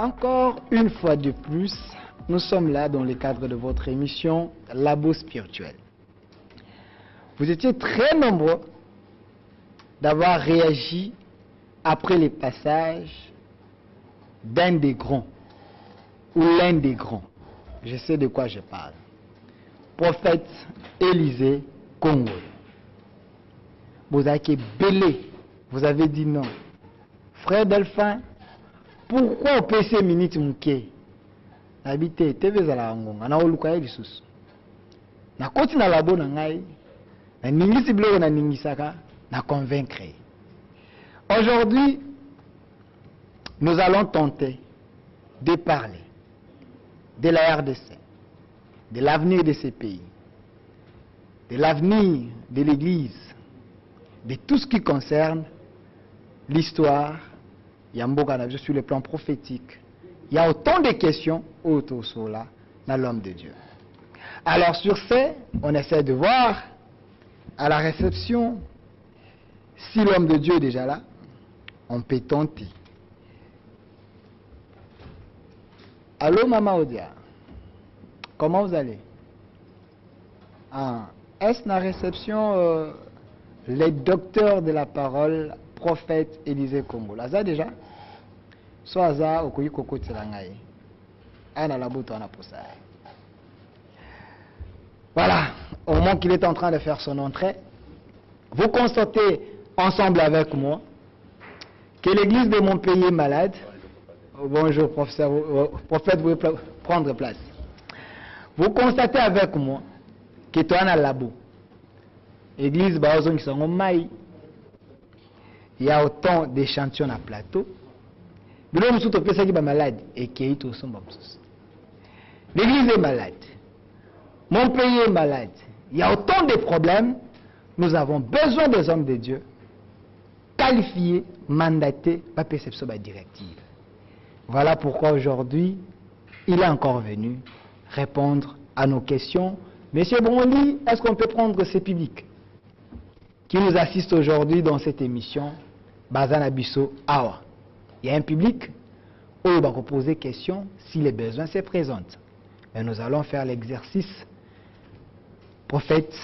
Encore une fois de plus, nous sommes là dans le cadre de votre émission Labo Spirituel. Vous étiez très nombreux d'avoir réagi après les passages d'un des grands ou l'un des grands. Je sais de quoi je parle. Prophète Élisée Congo. Vous avez belé, vous avez dit non. Frère Delphin, pourquoi au PC minute mouké? Habité, TV za ngonga na oluka yesus. Na koti na labo na ngai, na ningisi bilo na ningisaka, na convaincre. Aujourd'hui, nous allons tenter de parler de la RDC, de l'avenir de ces pays, de l'avenir de l'Église, de tout ce qui concerne l'histoire. Il y a sur le plan prophétique. Il y a autant de questions autour de là dans l'homme de Dieu. Alors sur ce, on essaie de voir à la réception si l'homme de Dieu est déjà là, on peut tenter. Allô Maman Odia, comment vous allez? Est-ce la réception les docteurs de la parole, prophète Élisée Congo? Là déjà? Soit ça, au koyi koko tirangaye. Ana la boto ana posa. Voilà, au moment qu'il est en train de faire son entrée, vous constatez ensemble avec moi que l'église de mon pays est malade. Bonjour professeur, prophète, vous pouvez prendre place. Vous constatez avec moi que tu as un labo. L'église Baozon qui sont au maï. Il y a autant d'échantillons à plateau. L'église est malade. Mon pays est malade. Il y a autant de problèmes. Nous avons besoin des hommes de Dieu qualifiés, mandatés, pas perception directive. Voilà pourquoi aujourd'hui, il est encore venu répondre à nos questions. Monsieur Brondi, est-ce qu'on peut prendre ces publics qui nous assistent aujourd'hui dans cette émission Bazana Bisso Awa? Il y a un public où il va poser question si les besoins se présentent. Et nous allons faire l'exercice. Prophète,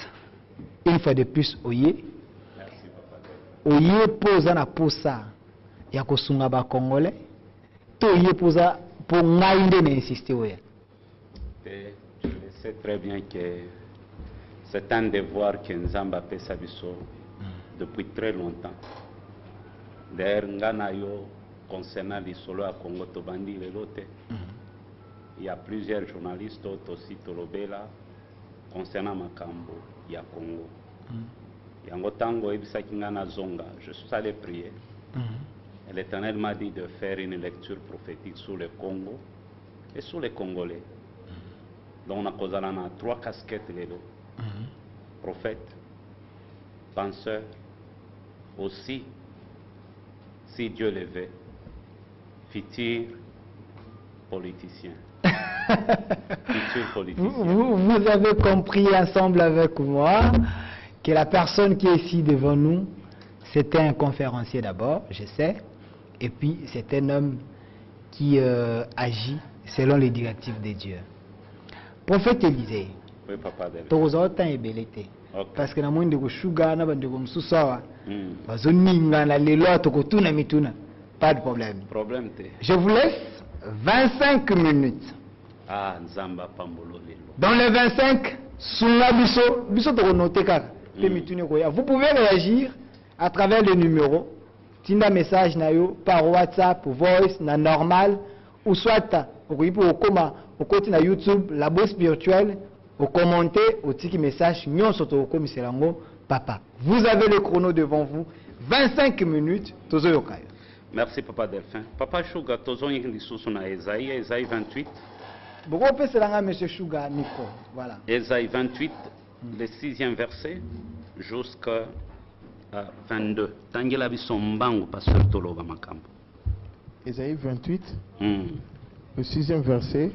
une fois de plus, Oye. Oye posa na posa. Ya kosunga ba Congolais. To oye posa pour ngaïnde mais insister oye. Je sais très bien que c'est un devoir que Nzamba fait Sabiso depuis très longtemps. D'ailleurs, Nganayo concernant les solos à Congo Tobandi et l'autre, il y a plusieurs journalistes aussi Tolobela concernant Makambo, il y a Congo. Il y a Ngotango Ebisaki Ngana Zonga, je suis allé prier. Et l'Éternel m'a dit de faire une lecture prophétique sur le Congo et sur les Congolais. Donc on a causé 3 casquettes les deux. Prophète, penseur, aussi, si Dieu le veut, futur politicien. Futur politicien. Vous avez compris ensemble avec moi que la personne qui est ici devant nous, c'était un conférencier d'abord, je sais, et puis c'est un homme qui agit selon les directives de Dieu. Prophète Élisée, oui, papa. parce que na mwende ko shuga na bande ko msusawa bazoninga na lelo tokotuna mituna, pas de problème. Je vous laisse 25 minutes. Ah, Nzamba Pambolo lelo. Dans les 25, sunga biso to noter kaka te mitune ko ya. Vous pouvez réagir à travers le numéro tinda message na yo par WhatsApp, voice na normal ou soit au koma au côté na YouTube Labo Spirituel. Au commenter, au tiki message, papa. Vous avez le chrono devant vous, 25 minutes, tozo yokai. Merci papa Delphin. Papa Shuga, tozo yindi susuna Esaïe 28. Pourquoi on peut se lancer monsieur Shuga Nico? Voilà. Esaïe 28, le 6e verset jusqu'à 22. Tangela bisombangu pasteur Toloba Makambo. Esaïe 28, le 6e verset.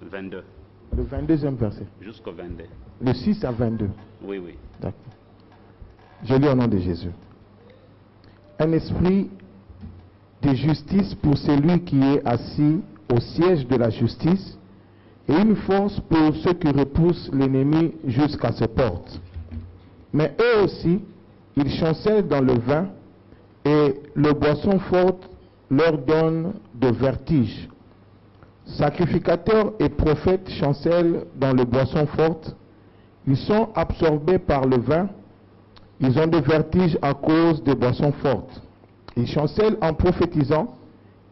22. Le 22e verset. Jusqu'au 22. Le 6 à 22. Oui, oui. D'accord. Je lis au nom de Jésus. Un esprit de justice pour celui qui est assis au siège de la justice, et une force pour ceux qui repoussent l'ennemi jusqu'à ses portes. Mais eux aussi, ils chancellent dans le vin, et le boisson forte leur donne de vertige. Sacrificateurs et prophètes chancellent dans le boisson forte, ils sont absorbés par le vin, ils ont des vertiges à cause des boissons fortes. Ils chancellent en prophétisant,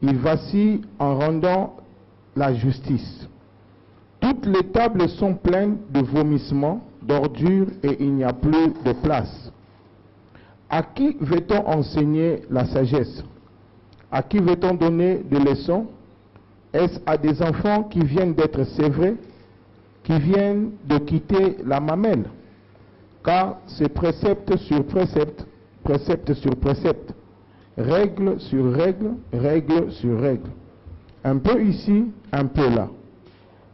ils vacillent en rendant la justice. Toutes les tables sont pleines de vomissements, d'ordures, et il n'y a plus de place. À qui veut-on enseigner la sagesse? À qui veut-on donner des leçons? Est-ce à des enfants qui viennent d'être sévrés, qui viennent de quitter la mamelle? Car c'est précepte sur précepte, précepte sur précepte, règle sur règle, règle sur règle. Un peu ici, un peu là.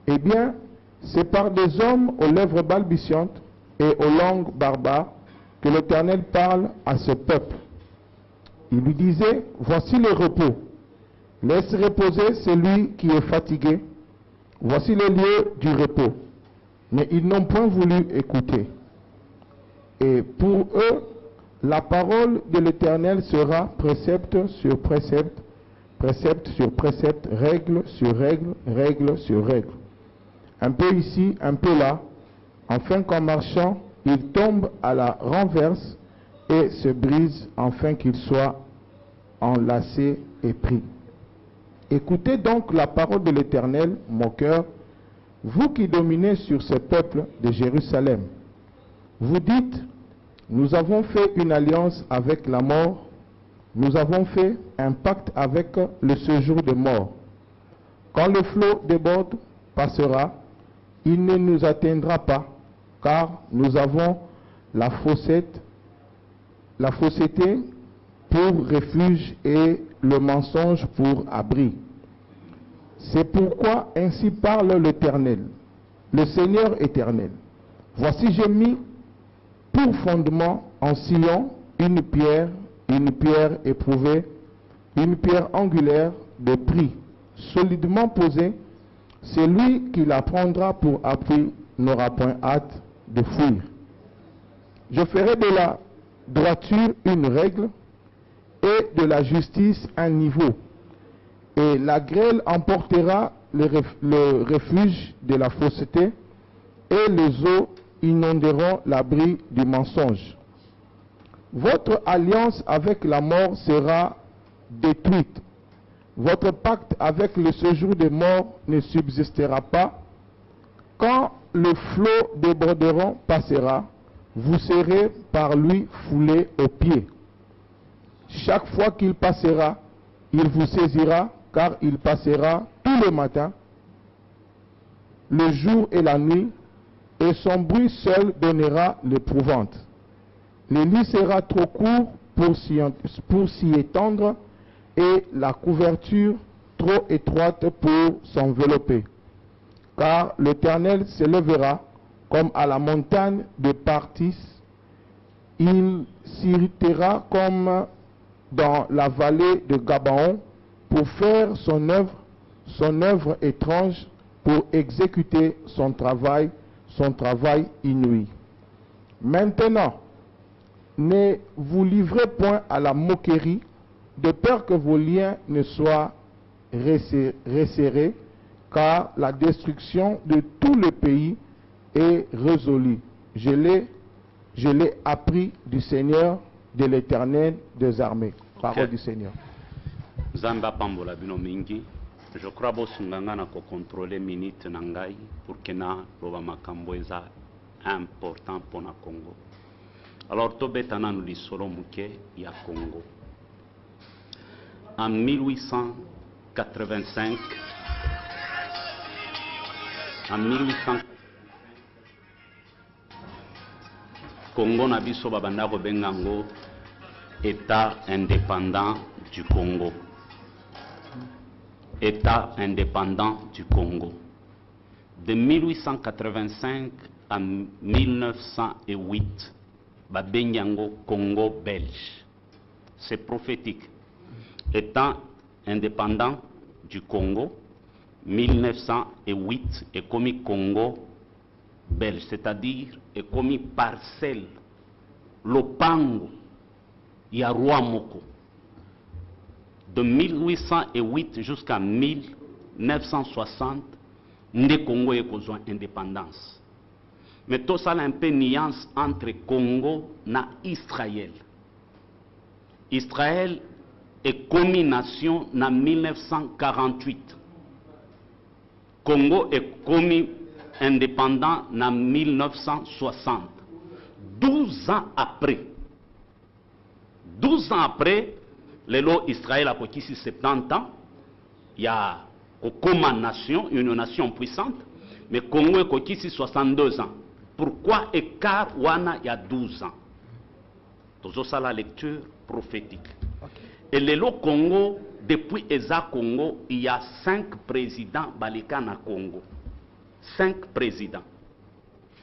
Eh bien, c'est par des hommes aux lèvres balbutiantes et aux langues barbares que l'Éternel parle à ce peuple. Il lui disait, voici le repos. Laisse reposer celui qui est fatigué. Voici le lieu du repos. Mais ils n'ont point voulu écouter. Et pour eux, la parole de l'Éternel sera précepte sur précepte, précepte sur précepte, règle sur règle, règle sur règle. Un peu ici, un peu là, afin qu'en marchant, il tombe à la renverse et se brise, afin qu'il soit enlacé et pris. Écoutez donc la parole de l'Éternel, mon cœur, vous qui dominez sur ce peuple de Jérusalem. Vous dites, nous avons fait une alliance avec la mort, nous avons fait un pacte avec le séjour des morts. Quand le flot déborde, passera, il ne nous atteindra pas, car nous avons la fausseté pour refuge et le mensonge pour abri. C'est pourquoi ainsi parle l'Éternel, le Seigneur éternel. Voici j'ai mis pour fondement en Sion une pierre éprouvée, une pierre angulaire de prix, solidement posée. Celui qui la prendra pour appui n'aura point hâte de fuir. Je ferai de la droiture une règle et de la justice un niveau. Et la grêle emportera le refuge de la fausseté et les eaux inonderont l'abri du mensonge. Votre alliance avec la mort sera détruite. Votre pacte avec le séjour des morts ne subsistera pas. Quand le flot débordera passera, vous serez par lui foulés aux pieds. Chaque fois qu'il passera, il vous saisira, car il passera tous les matins, le jour et la nuit, et son bruit seul donnera l'épouvante. Le lit sera trop court pour s'y étendre, et la couverture trop étroite pour s'envelopper. Car l'Éternel s'élèvera comme à la montagne de Partis, il s'irritera comme dans la vallée de Gabaon pour faire son œuvre étrange, pour exécuter son travail inouï. Maintenant, ne vous livrez point à la moquerie, de peur que vos liens ne soient resserrés, car la destruction de tout le pays est résolue. Je l'ai appris du Seigneur, de l'Éternel des armées. Parole du Seigneur. Zamba pambola bino mingi. Je crois que sungangana ko contrôler minute nangai pour que na roba makambo eza important pour na Congo. Alors tobetana nous lisolo muke ya Congo. En 1885, Congo na biso babanda ko bengango État indépendant du Congo. État indépendant du Congo. De 1885 à 1908, babengango Congo belge. C'est prophétique. étant indépendant du Congo, 1908 est commis Congo belge, c'est-à-dire est commis parcelle, lopango, Yarua Moko. De 1808 jusqu'à 1960, le Congo est besoin d'indépendance. Mais tout ça a un peu nuance entre Congo et Israël. Israël est commis nation en 1948. Congo est commis indépendant en 1960. 12 ans après. 12 ans après, Israël a conquis 70 ans. Il y a comme une nation puissante, mais Congo a conquis 62 ans. Pourquoi écart Wana il y a 12 ans? C'est ça la lecture prophétique. Et le Congo, depuis Eza Congo, il y a 5 présidents Balikana Congo. 5 présidents.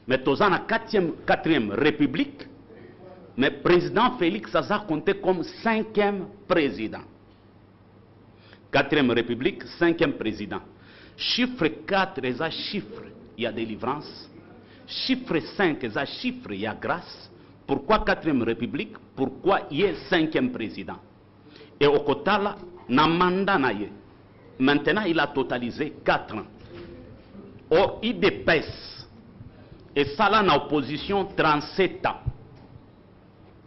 Mais dans la 4e République, mais président Félix Aza compté comme 5e président. 4e République, 5e président. Chiffre 4, il y a chiffre, il y a délivrance. Chiffre 5, il y a chiffre, il y a grâce. Pourquoi 4e République? Pourquoi il y a 5e président? Et au Kotala, maintenant il a totalisé 4 ans. Or, il dépasse. Et ça là, en opposition, 37 ans.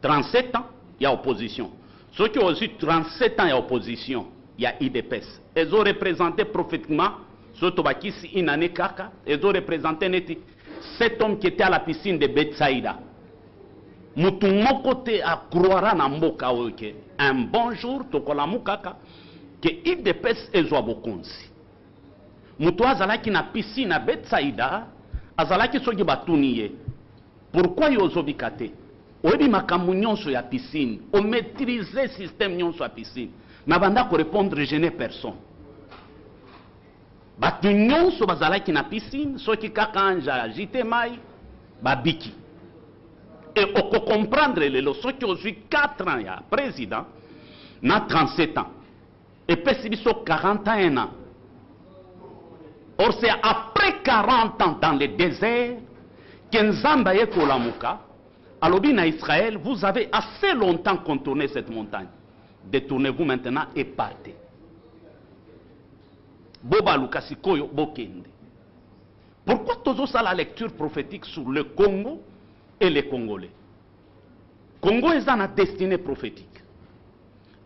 37 ans, il y a opposition. Ceux qui ont aussi 37 ans, il y a opposition. Il y a IDPS. Ils ont représenté prophétiquement, surtout ici, une année kaka, ils ont représenté cet homme qui était à la piscine de Bethsaïda. Mutumo côté à croire na mboka oke. Un bon jour, tokola mukaka, que IDPS ezwa bokonzi. Mutu azalaki na piscine à Bethsaïda, azalaki soki batuniye. Pourquoi yozobikate? Oyebi makambo nyonso ya piscine, on maîtriser système nyonso ya piscine. Mais banda ko répondre je n'ai personne. Batu nyonso bazalaki na piscine, soki kaka anja jite mai, babiki. Et on peut comprendre les leçons qui ont eu 4 ans, ya président, na 37 ans. Et Pessibiso 41 ans. Or c'est après 40 ans dans le désert, qu'Nzamba et Kolamuka, alors bien Israël, vous avez assez longtemps contourné cette montagne. Détournez-vous maintenant et partez. Boba Lukasikoyo Bokende. Pourquoi toujours ça la lecture prophétique sur le Congo et les Congolais? Congo est dans la destinée prophétique.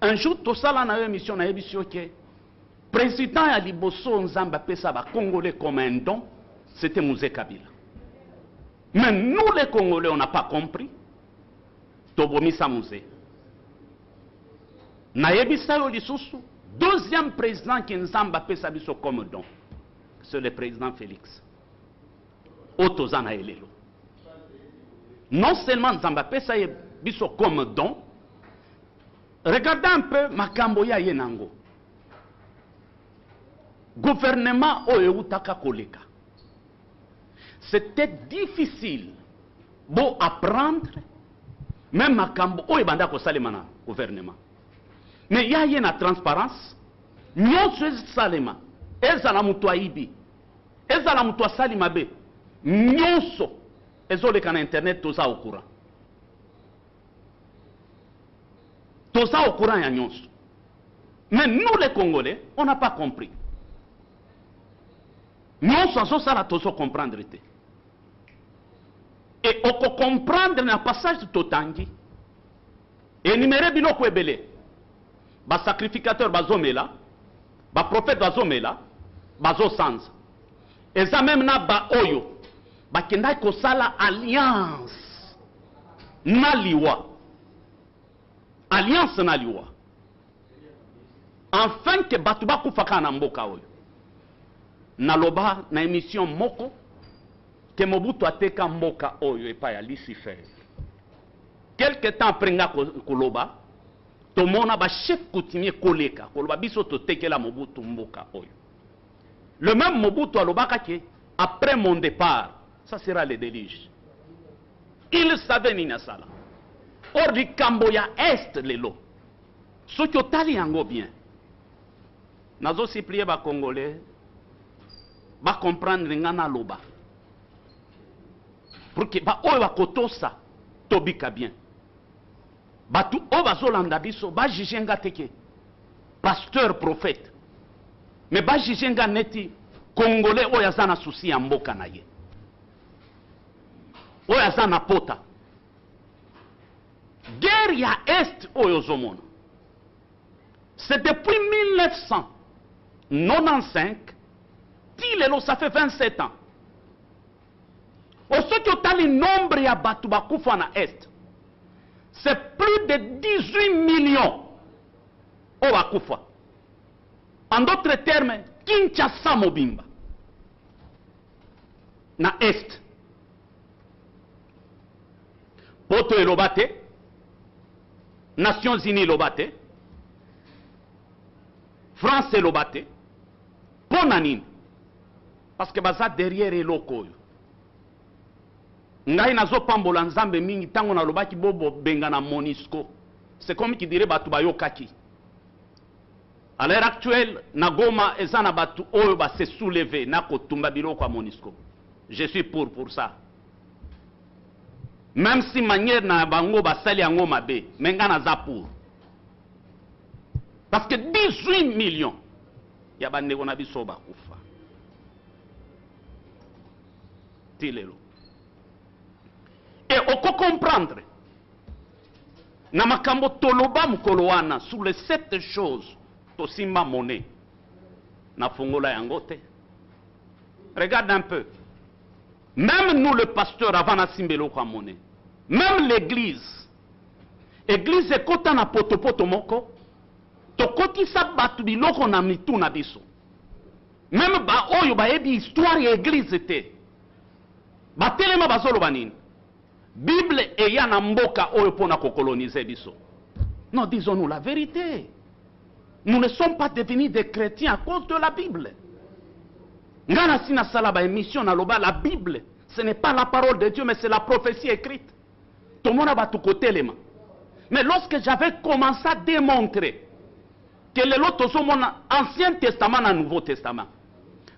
Un jour, tout ça là, une mission, que président Aliboso Nzamba Pesaba Congolais comme un don, c'était Mouzé Kabila. Mais nous les Congolais, on n'a pas compris. Tobomisa Mouzé. Naïbisa Yolisusu, deuxième président qui Nzamba Pesaba comme don, c'est le président Félix. Otozana Elelo. Non seulement Nzamba Pesaba comme don, regardez un peu Makamboya Yenango. Gouvernement Oyeutaka Koleka. C'était difficile pour apprendre, même Makambo Oyebanda Kosalemana, gouvernement. Mais il y a une transparence. Nous sommes Salema. Ezala Moutoua Ibi. Ezala Moutoua Salimabe. Nous sommes. Ezole kan internet, tout ça au courant. Tout ça au courant, ya nyonso. Mais nous les Congolais, on n'a pas compris. Nous sommes ça là, tout ça comprendre. Et on peut comprendre dans le passage de Totangi. Et numéro bino kwebele. Ba sacrificateur bazomela, ba prophète bazomela, bazo sans. Et ça même na ba oyo, ba kendai ko sala alliance. Naliwa. Alliance naliwa. Enfin que batuba kufaka na mboka oyo. Naloba na émission moko que Mobutu ateka mboka oyo epa ya Lucifer. Quelque temps après nga koloba, tomona ba chef coutumier koleka, koloba biso to tekela Mobutu mboka oyo. Le même Mobutu alobaka ke après mon départ, ça sera le déluge. Il savait nina sala. Or du Camboya est lelo. Ce qui est yango bien. Nazo supplier ba Congolais, ba comprendre ngana loba. Pour que ba oyo ba kotosa tobika bien. Ba tu o ba zolanda biso ba jijenga teke. Pasteur prophète. Mais ba jijenga neti Congolais oyo azana souci ya mboka na ye. Oyo azana pota. Guerre ya Est oyo zomona. C'est depuis 1995, ça fait 27 ans. Au ce qui est le nombre de Batubakufa na Est, c'est plus de 18 millions au Bakufa. En d'autres termes, Kinshasa Mobimba. Na Est. Poto et Lobate, Nations Unies Lobate, France et Lobate, Ponanine. Parce que baza derrière eloko. Ngai nazo pambola nzambe mingi tango na lobaki bobo benga na Monisco. C'est comme qui dirait batu bayokaki. À l'heure actuelle, na Goma ezana batu oyo ba se soulever na kotumba biloko a Monisco. Je suis pour ça. Même si manière na bango ba sali yango mabe, menga na za pour. Parce que 18 millions, il y a des gens qui sont bakoufa. Tilelo. Et on peut comprendre. Namakambo toloba mukoloana sur les 7 choses. Tosimba monnaie. Na fongola yangote. Regarde un peu. Même nous, le pasteur, avant na simbelo kwa monnaie. Même l'église. Église est kota na poto moko. Tokoti sa batu biloko na mitu na biso. Même ba oyo ba ebi histoire ya église te. Ba telema bazolo banini. Bible eya na mboka oyo pona ko coloniser biso. Non, disons-nous la vérité. Nous ne sommes pas devenus des chrétiens à cause de la Bible. Ngana sina sala ba émission na loba la Bible, ce n'est pas la parole de Dieu mais c'est la prophétie écrite. Tout le monde a battu côté les mains. Mais lorsque j'avais commencé à démontrer que l'autre Ancien Testament et Nouveau Testament.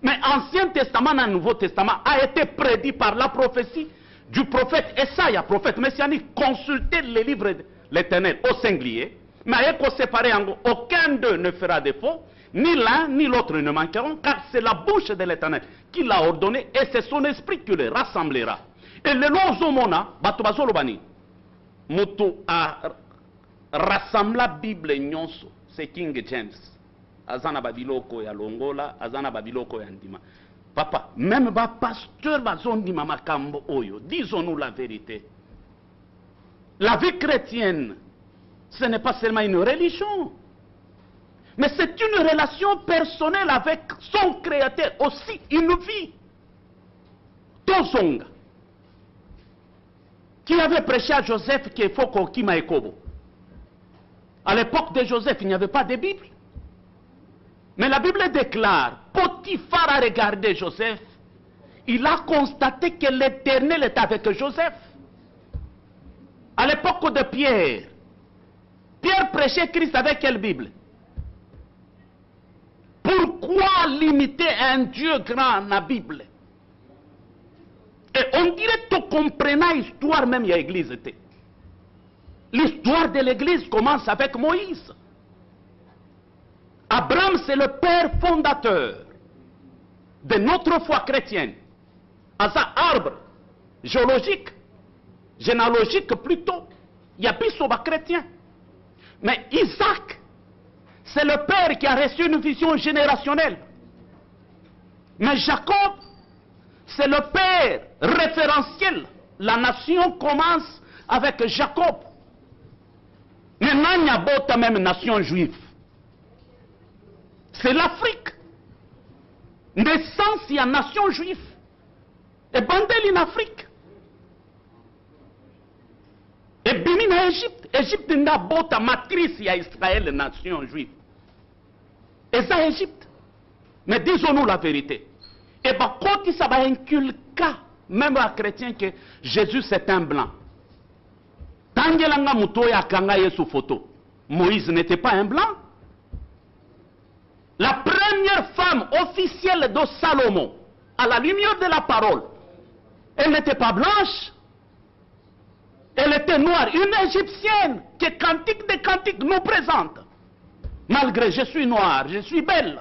Mais Ancien Testament et Nouveau Testament a été prédit par la prophétie du prophète Esaïe, prophète messianique. Consultez les livres de l'Éternel au singulier. Mais séparé en aucun d'eux ne fera défaut, ni l'un ni l'autre ne manqueront, car c'est la bouche de l'Éternel qui l'a ordonné et c'est son esprit qui les rassemblera. Et le lozomona, batobazolobani, mutu a rassemblé la Bible nyonso. C'est King James. Azana babiloko ya longola, azana babiloko ya ndima. Papa, même ba pasteur bazondima makambo oyo, disons-nous la vérité. La vie chrétienne, ce n'est pas seulement une religion, mais c'est une relation personnelle avec son créateur, aussi une vie. Tozonga, qui avait prêché à Joseph qu'il faut qu'on kima ekobo. À l'époque de Joseph, il n'y avait pas de Bible. Mais la Bible déclare, Potiphar a regardé Joseph, il a constaté que l'Éternel est avec Joseph. À l'époque de Pierre, Pierre prêchait Christ avec quelle Bible? Pourquoi limiter un Dieu grand dans la Bible? Et on dirait que tu comprenais l'histoire même de l'église. L'histoire de l'église commence avec Moïse. Abraham, c'est le père fondateur de notre foi chrétienne. À sa arbre géologique, généalogique plutôt, il y a bisoba chrétien. Mais Isaac, c'est le père qui a reçu une vision générationnelle. Mais Jacob, c'est le père référentiel. La nation commence avec Jacob. Maintenant, il y a d'autres même nation juive. C'est l'Afrique. Naissance, il y a nation juive. Et Bandel en Afrique. Et Bénin en Égypte. Égypte n'a pas matrice, il y a Israël, nation juive. Et ça, Égypte. Mais disons-nous la vérité. Et bien, quand ça va inculquer, même à chrétien, que Jésus c'est un blanc. Tangelanga mutoya kanga yesu photo. Moïse n'était pas un blanc. La première femme officielle de Salomon, à la lumière de la parole, elle n'était pas blanche. Elle était noire, une égyptienne que Cantique des Cantiques nous présente. Malgré je suis noire, je suis belle.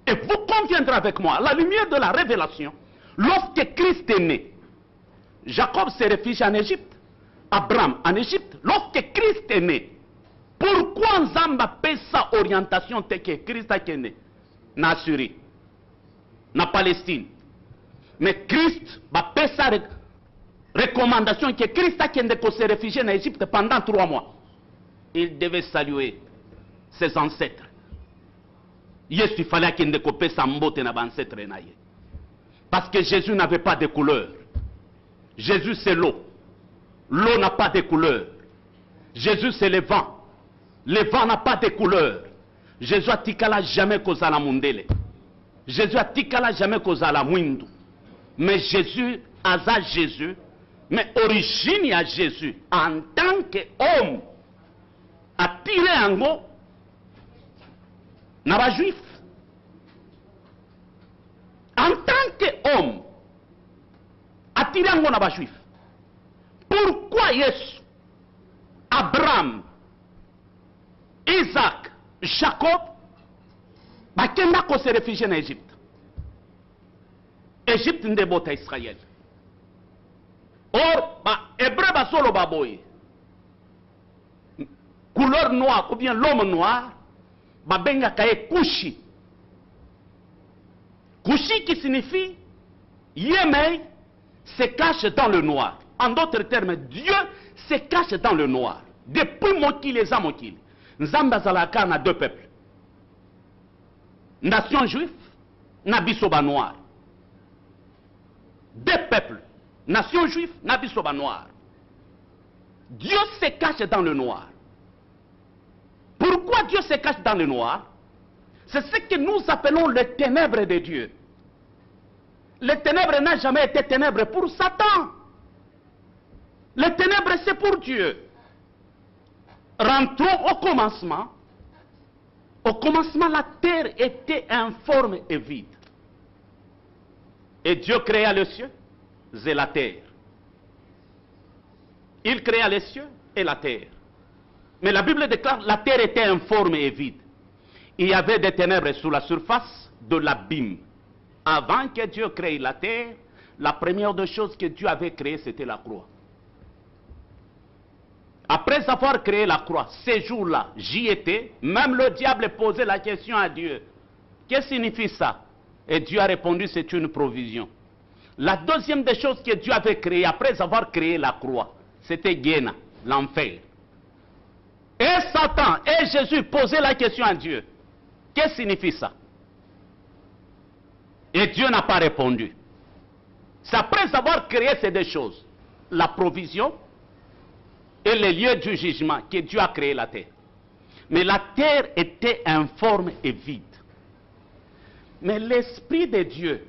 Et vous conviendrez avec moi, à la lumière de la révélation, lorsque Christ est né, Jacob s'est réfugié en Égypte, Abraham en Égypte, lorsque Christ est né, pourquoi Nzamba paie sa orientation telle que Christ est né? Na Syrie, na Palestine. Mais Christ va payer sa recommandation que Christ a se réfugier en Égypte pendant 3 mois. Il devait saluer ses ancêtres. Il fallait qu'il ne paie sa mbote na ancêtre. Parce que Jésus n'avait pas de couleur. Jésus c'est l'eau. L'eau n'a pas de couleur. Jésus c'est le vent. Le vent n'a pas de couleur. Jésus a tikala jamais causa la mundele. Jésus a tikala jamais causa la mwindu. Mais Jésus, asa Jésus, mais origine à Jésus, en tant qu'homme, a tiré en go, n'a pas juif. En tant qu'homme, a tiré en go, n'a pas juif. Pourquoi Yesu, Abraham, Isaac, Jacob, bakenda ko se réfugier en Égypte? Égypte n'est pas Israël. Or, hébreu ba solo baboy. Couleur noire ou bien l'homme noir, ba benga kaye Kushi. Kushi qui signifie Yemei se cache dans le noir. En d'autres termes, Dieu se cache dans le noir. Depuis Mokili et Zamokili, Nzamba Zalaka na 2 peuples. Nation juive, Nabisoba noir. 2 peuples, nation juive, Nabisoba noir. Dieu se cache dans le noir. Pourquoi Dieu se cache dans le noir? C'est ce que nous appelons les ténèbres de Dieu. Les ténèbres n'ont jamais été ténèbres pour Satan. Les ténèbres, c'est pour Dieu. Rentrons au commencement. Au commencement, la terre était informe et vide. Et Dieu créa les cieux et la terre. Il créa les cieux et la terre. Mais la Bible déclare que la terre était informe et vide. Il y avait des ténèbres sur la surface de l'abîme. Avant que Dieu crée la terre, la première des choses que Dieu avait créées, c'était la croix. Après avoir créé la croix, ces jours-là, j'y étais, même le diable posait la question à Dieu. Qu'est-ce que signifie ça? Et Dieu a répondu, c'est une provision. La deuxième des choses que Dieu avait créées, après avoir créé la croix, c'était Guéna, l'enfer. Et Satan et Jésus posaient la question à Dieu. Qu'est-ce que signifie ça? Et Dieu n'a pas répondu. C'est après avoir créé ces 2 choses, la provision et les lieux du jugement, que Dieu a créé la terre. Mais la terre était informe et vide. Mais l'Esprit de Dieu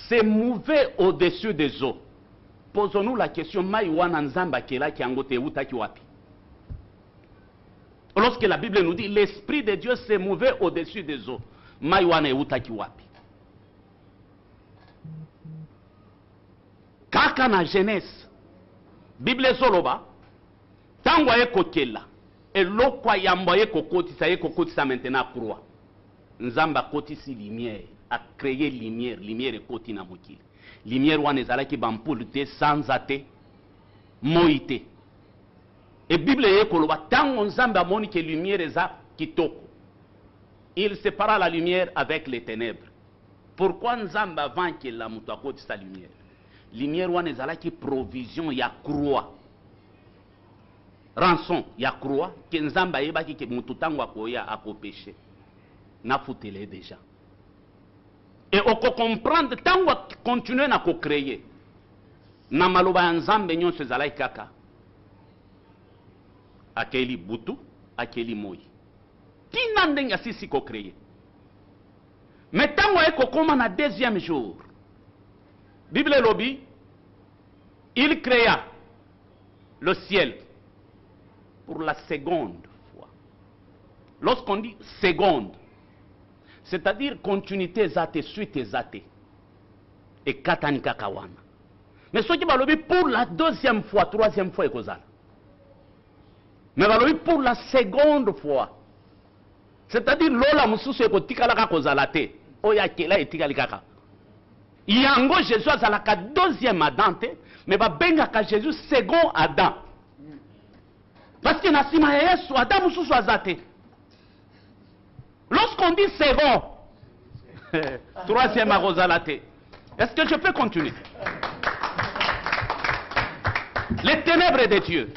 s'est mouvé au-dessus des eaux. Posons-nous la question, lorsque la Bible nous dit l'Esprit de Dieu s'est mouvé au-dessus des eaux, kaka na Genèse, Bible soloba, tango ye kokela, eloko yamba ye kokotisa maintenant croix. Nzamba kotisi lumière, a créé lumière, lumière ekoti na mokili. Lumière wana ezalaki bampoule te, sanza te, moi te. Et Bible ye koloba, tango nzamba amoni ke lumière eza kitoko, il sépara la lumière avec les ténèbres. Pourquoi nzamba avant que la muto akotisa lumière? Lumière wana ezalaki provision ya croix. Rançon ya croix, que nzamba yebaki ke mutu tango akoya akopéché. Na futele déjà. Et on comprendre tango continuer na ko créer. Na maloba ya nzambe nyonso ezalaki kaka. Akeli butu, akeli moi. Tina ndenga sisi ko créer. Mais tango eko koma na 2e jour. Bible lobby, il créa le ciel pour la seconde fois. lorsqu'on dit seconde, c'est-à-dire continuité zate, suite zate. Et katanika kawana. Mais ce qui va le pour la deuxième fois, troisième fois, mais va le pour la seconde fois. C'est-à-dire, lola mususu eko tikalaka kozalate. Oya kela etikalikaka. Yango Jésus a la deuxième Adam, mais va benga ka Jésus second Adam. Parce que nasima Yesu Adam mususu azate. Lorsqu'on dit second, troisième Arozalate. Est-ce que je peux continuer? Les ténèbres de Dieu.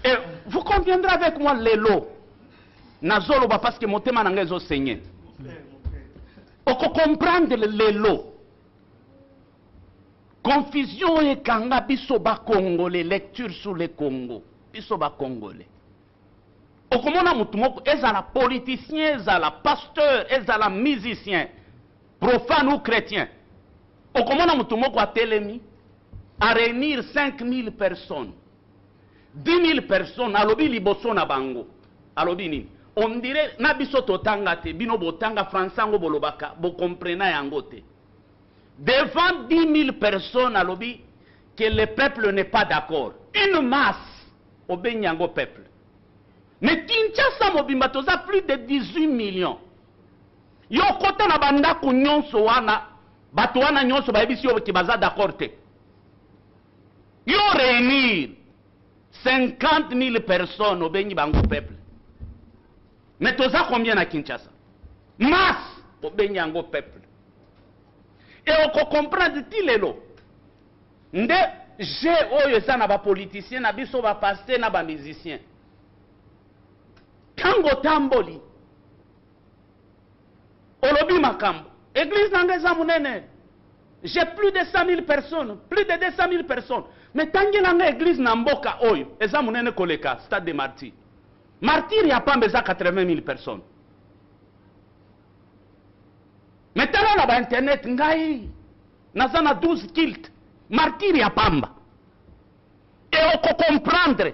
Et vous conviendrez avec moi les lots. Nazoloba parce que mon thème n'a pas saigné. On peut comprendre les lots. Confusion et kanga bisoba congolais, lecture sur les Congo. Bisoba congolais. On commence à mutumoko, ezala politicien, ezala pasteur, ezala musicien, profane ou chrétien. On commence à mutumoko à Télémi, à réunir 5000 personnes. 10 000 personnes, à l'obi liboso na bango. À l'obi ni. On dirait, na biso totanga te, bino botanga fransango bolobaka, bo comprena yangote. Devant 10 000 personnes à l'obi, que le peuple n'est pas d'accord. Une masse, au benyango peuple. Mais Kinshasa mobimba toza plus de 18 millions. Yo kota na banda ku nyonso wana, bato wana nyonso ba ebisi yo ki baza d'accord te. Yo réunir 50 000 personnes au benyi bango peuple. Mais toza combien à Kinshasa? Masse au benyi yango peuple. Et on peut comprendre tilelo. Nde j'ai oyo ça na ba politicien na biso ba pasteur na ba musicien. Tango tamboli. Olobi makambo. Église nangeza munene. J'ai plus de 100 000 personnes, plus de 200 000 personnes. Mais tangi nanga église namboka oyo, eza munene koleka, stade de martyr. Martyr ya pas mbeza 80 000 personnes. Mais tala na ba internet ngai nazana 12 kilt. Martyr ya pamba. Et on peut comprendre.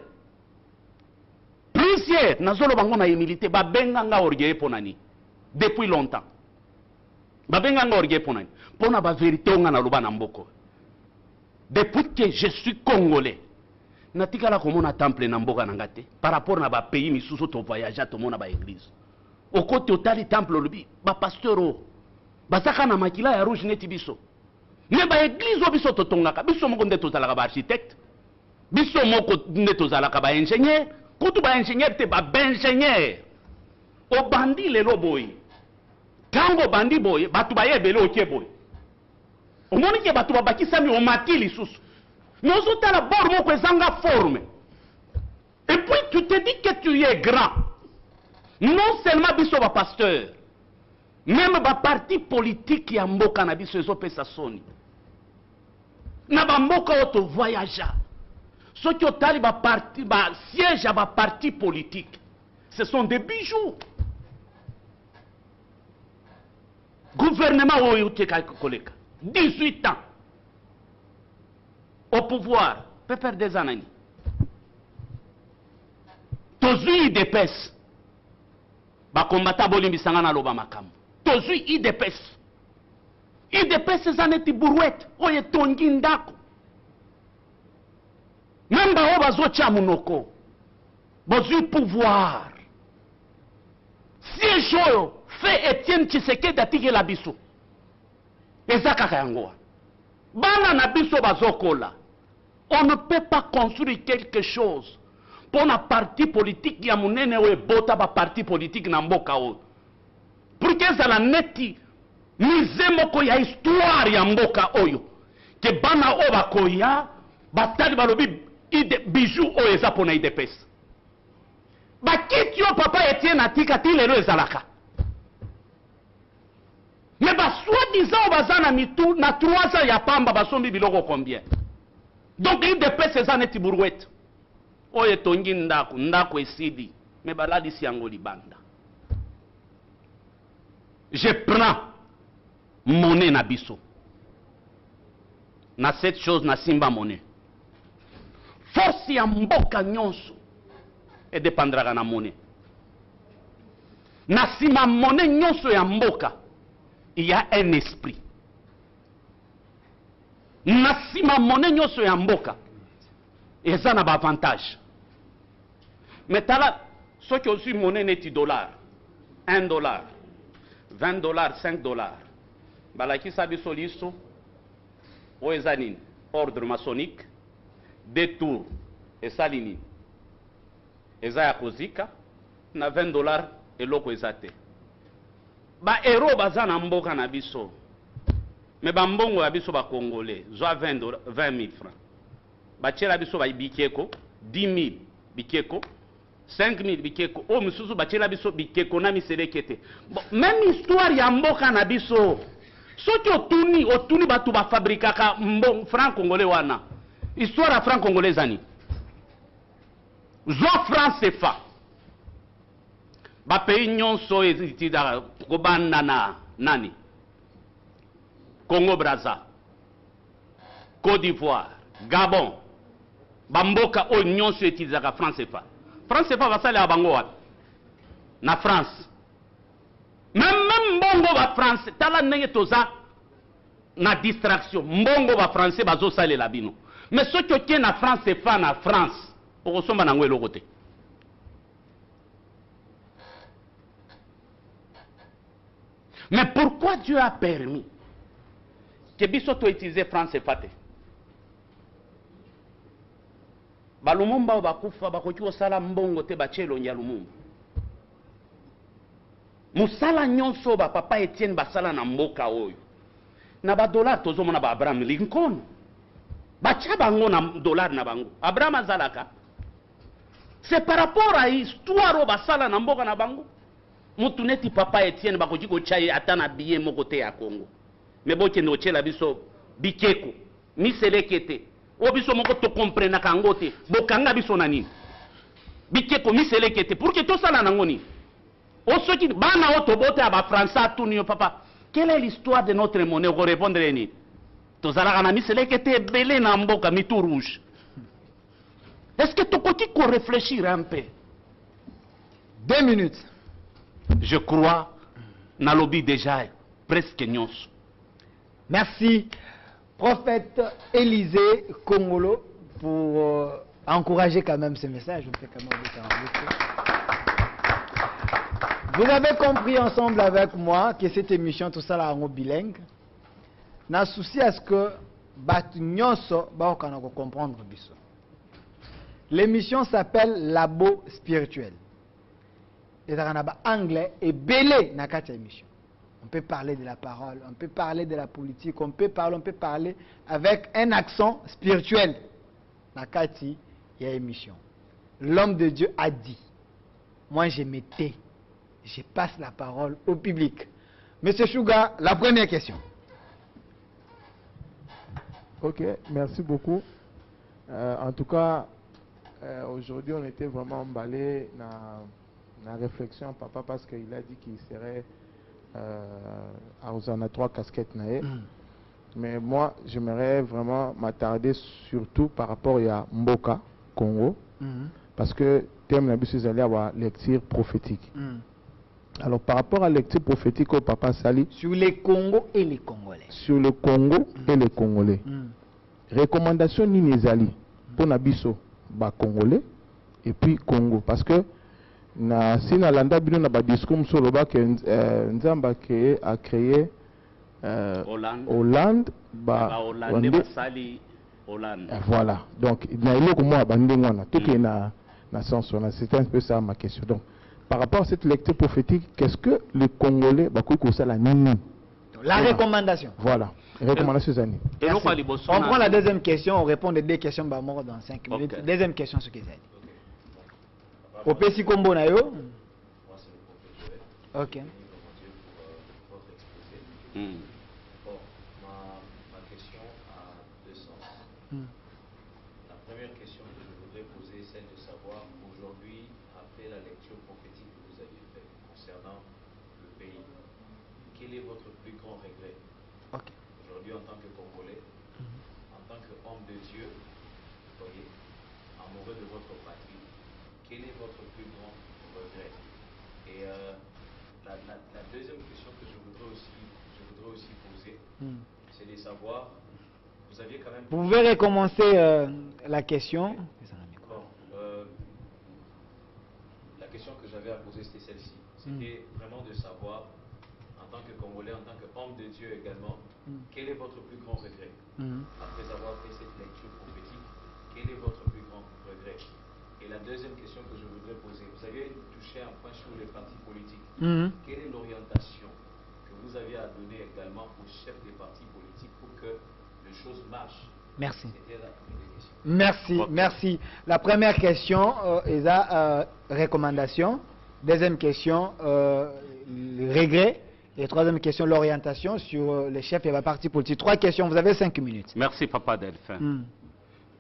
Plusieurs, nazolo bango na humilité, babenga nga orgueil ponani. Depuis longtemps. Babenga nga orgueil ponani. Pona ba vérité nga na loba na mboko. Depuis que je suis congolais, natikala komona temple na mboka na ngate par rapport na ba pays misusu to voyager to mona ba église. Au côté otali temple lobi, ba pasteur o. Basaka na makila ya rouge neti biso. Mais ba église o biso to tongaka, biso moko nde tozalaka ba architecte. Biso moko nde tozalaka ba ingénieur. Kutu ba ingénieur te ba ingénieur. O bandi lelo boy. Kango bandi boy, batu ba yebele okie boy. O moni ke batu ba bakisami o matili susu. Mais on ta la bord moko ezanga forme. Et puis tu te dis que tu es grand. Non seulement biso ba pasteur, même ba parti politique ya mboka na biso ezo pesa soni. Na ba mboka oto voyager. Ceux qui ont tali ba parti ba siège à ba parti politique, ce sont des bijoux. Gouvernement Oyouteka Koleka, 18 ans au pouvoir, peut faire des années. Tozui IDPS, ba combattant Bolimi Sangana Loba Makam. Tozui IDPS. IDPS c'est zaneti brouette, oye tongi ndako. Même ba obazo chamunoko. Bozu pouvoir. Si joyo fait Etienne Tshisekedi atike la biso. Ezaka kayangoa. Bana na biso bazokola. On ne peut pas construire quelque chose pour un parti politique ya munene ou bota ba parti politique na mboka o. Pour que ça la neti mise moko ya histoire ya mboka oyo. Que bana o bakoya batali balobi ide bijou o eza pona IDPS. Bakiti yo papa Etienne atika tilelo ezalaka. Mais bah soi-disant bazana mitou na 3 ans ya pamba basombi biloko combien. Donc IDPS c'est ça neti brouette. Oye tongi ndako, ndako esidi. Mais baladi si yango libanda. Je prends monnaie na biso. Na cette chose na simba monnaie. Force ya mboka nyonso et dépendra na monnaie. Nasima monnaie nyonso ya mboka, il y a un esprit. Nasima monnaie nyonso ya mboka, et ça n'a pas avantage. Mais tala, ce qui aussi monnaie n'est $, $1, $20, $5. Balaki sabi soliso, oezanin, ordre maçonnique, détour, et salini. Eza ya kozika, na $20 et loko ezate. Ba héros bazana mboka na biso. Mais ba mbongo ya biso ba congolais, zwa 20 000 francs. Ba tchela biso ba bikeko, 10 000 bikeko, 5 000 bikeko. O mususu ba tchela biso bikeko na miselekete. Bon, même histoire ya mboka na biso. Soki otuni batu ba fabrikaka mbongo franc congolais wana. Histoire ya franc congolais zani. Zwa franc CFA. Ba pays nyonso ezitida kobanda na nani? Congo Brazza, Côte d'Ivoire, Gabon, Bamboka o nyonso etizaka France CFA. France CFA va sala bango wapi? Na France. Même mbongo ba France, tala ndenge toza na distraction. Mbongo ba français bazo salela bino. Mais ce qui est na France CFA na France, okosomba nango eloko te. Mais pourquoi Dieu a permis que biso to utiliser France CFA te? Balumumba bakufa bakoki osala mbongo te bachelo nya Lumumba. Musala nyonso ba papa Etienne basala na mboka oyo. Na ba dollar tozomona ba Abraham Lincoln. Bacha bango na dollar na bango. Abraham azalaka. C'est par rapport à histoire basala na mboka na bango. Mutu neti papa Etienne bakoki ko chaye atana biye moko te ya Congo. Mais boke no chela biso bikeko. Miselekete. O biso moko to comprendre kango te. Bokanga biso na nini? Bikeko miselekete pour que to sala nango ni. O soki bana o to bote aba français tout ni papa. Quelle est l'histoire de notre monnaie? Vous répondrez ni. To sala na miselekete belé na mboka mitu rouge. Est-ce que to koti ko réfléchir un peu? 2 minutes. Je crois, na lobby déjà presque nyonso. Merci, prophète Élisée Kongolo, pour encourager quand même ce message. Vous avez compris ensemble avec moi que cette émission, tout ça, là, en bilingue, n'a souci à ce que Nyonso va comprendre. L'émission s'appelle Labo spirituel. Et ça en anglais et belé na kati émission. On peut parler de la parole, on peut parler de la politique, on peut parler avec un accent spirituel. Na kati il y a émission. L'homme de Dieu a dit, moi je me tais, je passe la parole au public. Monsieur Chouga, la première question. Ok, merci beaucoup. En tout cas, aujourd'hui on était vraiment emballé dans la réflexion, papa, parce qu'il a dit qu'il serait à 3 casquettes. Mais moi, j'aimerais vraiment m'attarder surtout par rapport à Mboka, Congo, parce que thème la bus allé avoir lecture prophétique. Alors, par rapport à la lecture prophétique au papa Sali, sur les Congo et les Congolais. Sur le Congo et les Congolais. Recommandation Ninezali pour Nabiso, Congolais et puis Congo, parce que na sina landa bino na ba discours sur le bas que Nzamba a créé Hollande voilà, donc na iloko moi bande ngwana tout est na sens on a, c'est un peu ça ma question. Donc par rapport à cette lecture prophétique, qu'est-ce que les Congolais bakoki ça la nini? La recommandation. Voilà, recommandation Zani. On prend la deuxième question, on répond les deux questions dans 5 minutes. Okay. Deuxième question ce qu'ils ont. Au Pessi Combo na yo? Ok. Bon, ma question a deux sens. La première question que je voudrais poser, c'est de savoir aujourd'hui, après la lecture prophétique que vous avez faite concernant le pays, quel est votre plus grand regret aujourd'hui en tant que Congolais, en tant qu'homme de Dieu, voyez, amoureux de votre patrie? Quel est votre plus grand regret? Et La deuxième question que je voudrais aussi poser, c'est de savoir, vous aviez quand même... Vous pouvez recommencer la question. Bon, la question que j'avais à poser, c'était celle-ci. C'était vraiment de savoir, en tant que Congolais, en tant qu'homme de Dieu également, quel est votre plus grand regret? Après avoir fait cette lecture prophétique, quel est votre plus grand regret? Et la deuxième question que je voudrais poser, vous avez touché un point sur les partis politiques. Quelle est l'orientation que vous avez à donner également aux chefs des partis politiques pour que les choses marchent? Merci. C'était la première question. Merci, merci. La première question est la recommandation. Deuxième question, le regret. Et troisième question, l'orientation sur les chefs et les partis politiques. 3 questions, vous avez 5 minutes. Merci, Papa Delphin.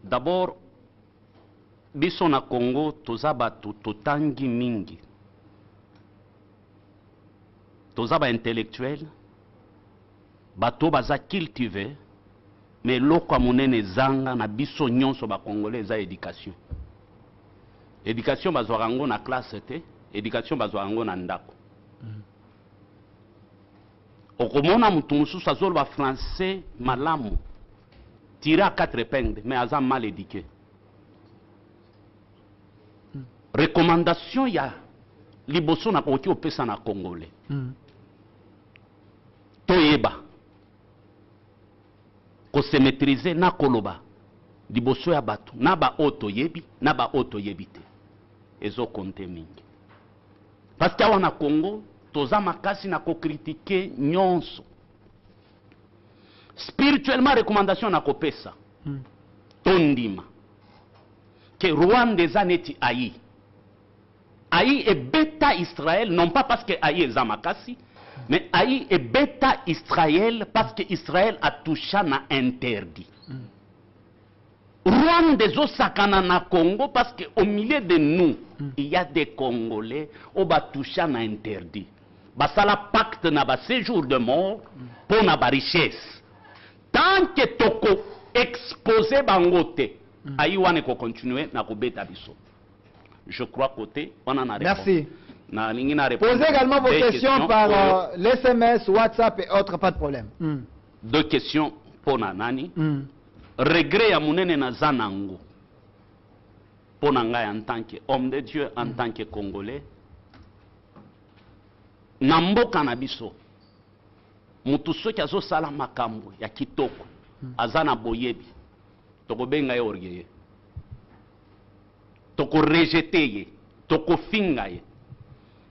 D'abord, biso na Congo, toza batu totangi mingi. Toza ba intellectuel, bato baza cultivé, mais loko monene zanga na biso nyonso ba Congolais za éducation. Éducation bazwa rango na classe te, éducation bazwa rango na ndako. Okomona mutu mususu azoloba français malamu, tiré à 4 épingles, mais aza mal éduqué. Recommandation ya liboso na koki opesa na Congolais. Toyeba ko se maîtriser na koloba liboso ya bato na ba oto yebi na ba oto yebite ezo compter mingi. Parce que wana Congo toza makasi na ko critiquer nyonso. Spirituellement recommandation na kopesa. Tondima que Rwanda zaneti ayi. Aïe et bêta Israël, non pas parce que Aïe est Zamakasi, mais Aïe est bêta Israël parce que Israël a touché na interdit. Rwanda des Osakana na Congo parce qu'au milieu de nous, il y a des Congolais qui ont touché na interdit. Basala pacte na ba séjour de mort pour na ba richesse. Tant que toko exposé bangote, Aïe wane ko continuer na ko bêta biso. Je crois côté, on en a répondu. Merci. Posez également vos questions par l'SMS, WhatsApp et autres, pas de problème. 2 questions pour Nanani. Regret ya munene na zanango. Pour Nangai en tant qu'homme de Dieu, en tant que Congolais. Nambo kanabiso. Mutu soki azo sala makambo ya kitoko. Azana boyebi. Toko benga ye orgueilleux. Toko rejeté ye, toko finga ye.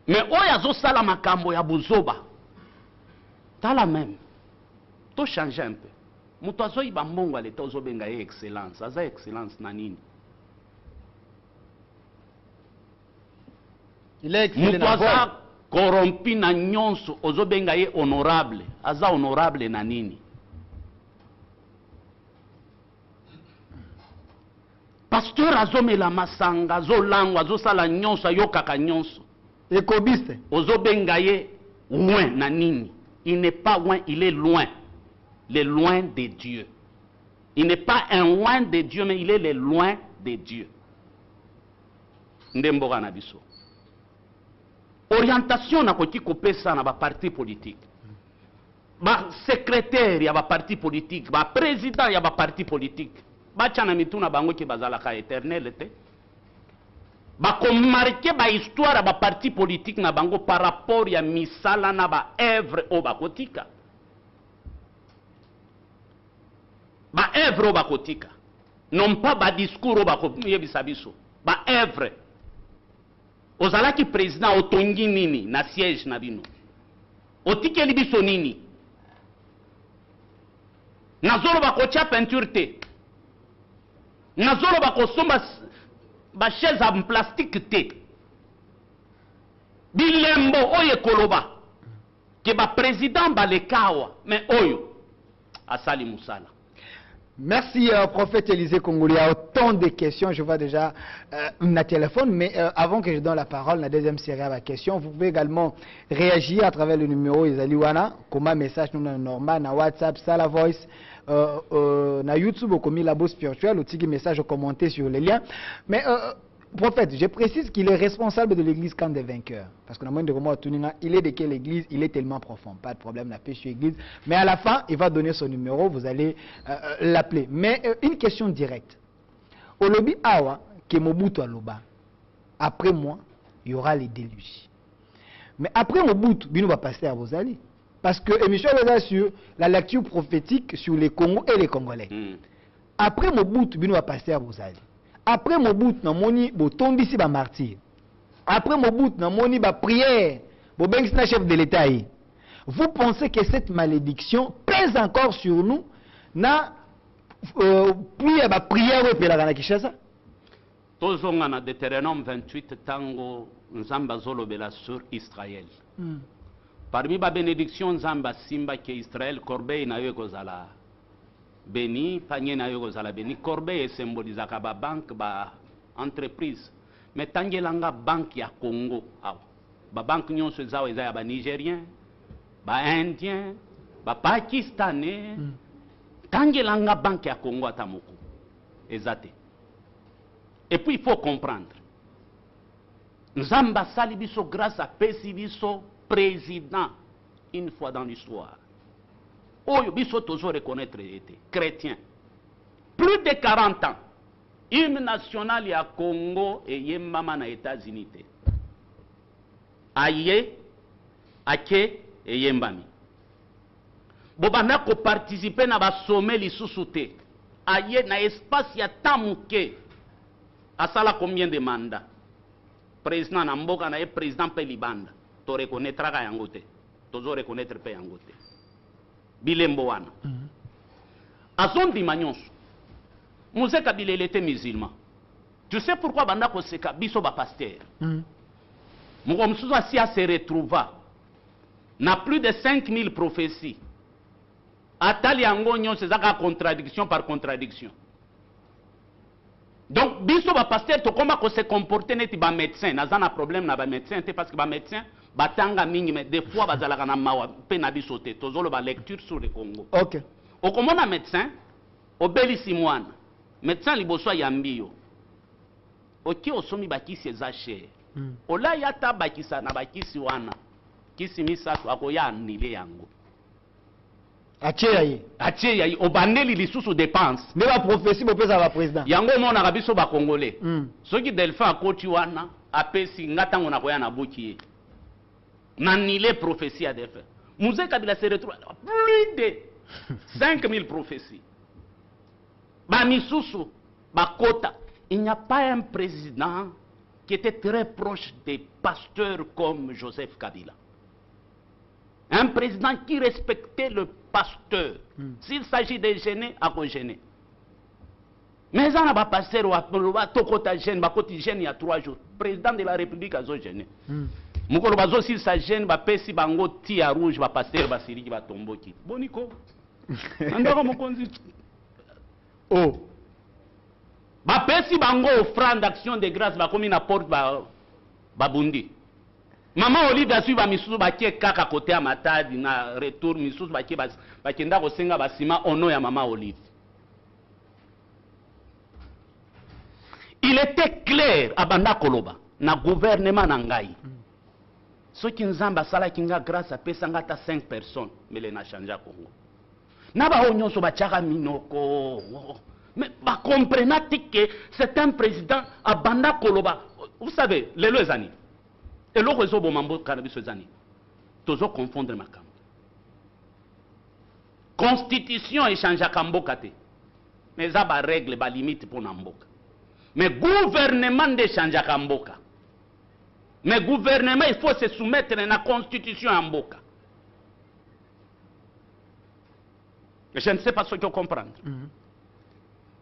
Mais oya zo sala makambo ya buzoba. Tala même. To changer un peu. Mutu azo iba mbongo ale tozo benga ye excellence. Aza excellence na nini? Il est excellent. Mutu aza corrompi na nyonso ozo benga ye honorable. Aza honorable na nini? Pasteur azomela masanga, azolango, azosala nyonso, ayokaka nyonso. Écobiste. Ozobenga ye loin na nini. Il n'est pas loin, il est loin. Le loin de Dieu. Il n'est pas un loin de Dieu, mais il est le loin de Dieu. Ndemboka na biso. Orientation na koti kopesa na ba parti politique. Ba secrétaire ya ba parti politique, ba président ya ba parti politique. Bachana mituna bango ki bazalaka éternel te. Ba komarke ba histoire ba parti politique na bango par rapport ya misala na ba œuvre o bakotika. Ba œuvre o bakotika. Non pas ba discours o bakobiyebisa biso. Ba œuvre. Ozalaki président otongi nini na siège na bino. Otikeli biso nini. Nazolo bakotia peinture te. Nazolo bakosomba ba chaise en plastique te. Bilembo oye koloba ke ba président balekawa mais oyo asali musala. Merci, prophète Élisée Congolais. Il y a autant de questions. Je vois déjà un téléphone. Mais avant que je donne la parole, la deuxième série à la question, vous pouvez également réagir à travers le numéro Isaliwana. Comme message, nous normal, na WhatsApp, ça la voice, na YouTube, comme Labo Spirituel, ou petit message commenté sur les liens. Mais prophète, je précise qu'il est responsable de l'église camp des vainqueurs. Parce que il est de quelle église? Il est tellement profond. Pas de problème, la paix sur l'église. Mais à la fin, il va donner son numéro, vous allez l'appeler. Mais une question directe. Au lobby Awa, qui est Mobutu Aloba, après moi, il y aura les déluges. Mais après Mobutu, il va passer à vos alliés. Parce que émission est sur la lecture prophétique sur les Congos et les Congolais. Après Mobutu, il va passer à vos alliés. Après Mobutu, na moni bo tondisi ba martyr. Après Mobutu, na moni ba prière, bo bengi na chef de l'État. Vous pensez que cette malédiction pèse encore sur nous na prière ba prière au pela na Kinshasa? Tozonga na Deutéronome 28 tango nzamba zolobela sur Israël. Parmi ba bénédiction nzamba simba ke Israël corbeille na yo kozala béni, panier na yo kozala béni, corbeille symbolisaka ba banque ba entreprise. Mais tangelanga banque ya Congo, ba banque nyonso ezao eza ya ba Nigérien, ba Indien, ba Pakistanais, tangelanga banque ya Congo atamoko. Ezate. Et puis il faut comprendre. Nzamba sali biso grâce à pesi biso président une fois dans l'histoire. Oyo biso tozo reconnaître était chrétien. Plus de 40 ans. Hymne national ya Congo et yemama na États-Unis. Aye, ake et yembami. Bobana ko participer na ba sommet lisusu te. Aye na espace ya tamuke. Asala combien de mandats? Président na mboka na président pe libanda. To reconnaîtra ka yango te. Tozo reconnaître pe yango te. Bilembo wana. Azondi manyonso. Mousse Kabila il était musulman. Tu sais pourquoi banda ko seka biso ba pasteur? Mon msuza si a se retrouva na plus de 5000 prophéties. Atali yango nyonso ezaka contradiction par contradiction. Donc biso ba pasteur to koma ko se comporter neti ba médecin, nazana problème na ba médecin te parce que ba médecin batanga mingi mais des fois bazalaka na mawa pe na biso te tozolo ba lecture sur le Congo. OK. Okomona médecin obelisi mwana. Médecin liboso yambio. Oki osomi bakisi ezache. Ola yata bakisa na bakisi wana. Kisi misatu akoya anile yango. Atie yayi obandeli lisusu dépense. Mais la prophétie bo pesa ba président. Yango mona kabiso ba congolais. Soki Delphin akoti wana apesi ngatango na koya na buki. Nanile prophétie à Delphin. Mousse Kabila se retrouve plus de 5000 prophéties. Ba misusu ba kota. Il n'y a pas un président qui était très proche des pasteurs comme Joseph Kabila. Un président qui respectait le pasteur. S'il s'agit de gêner, à quoi gêner. Mais on a pas pasteur ou à Tokota gêne, il y a 3 jours. Président de la République a gêné. Mukolo bazo s'il s'agit, ba pesi bango tia rouge, ba pasteur ba siri ba tombo ki. Boniko. Andoko mokonzi. Oh. Ba pesi bango offrande d'action de grâce ba komi na porte ba bundi. Maman Olive a suivi misusu bakie kaka côté à matadi na retour misusu bakie bakenda ko senga basima ono ya Maman Olive. Il était clair abanda koloba na gouvernement na ngai. Ceux qui nzamba sala kinga grâce à pesanga ta 5 personnes mais les na changé Congo. Na ba onyoso ba chaka minoko. Mais ba comprenez que c'est un président abanda koloba. Vous savez, les années. Et le réseau Bomambo Cannabis ces années. Toujours confondre ma camp. Constitution échange à Kambokate. Mais ça va règle, va limite pour Namboka. Mais gouvernement d'échange à Kamboka. Mais gouvernement, il faut se soumettre à la constitution à Mboka. Je ne sais pas ce que vous comprenez.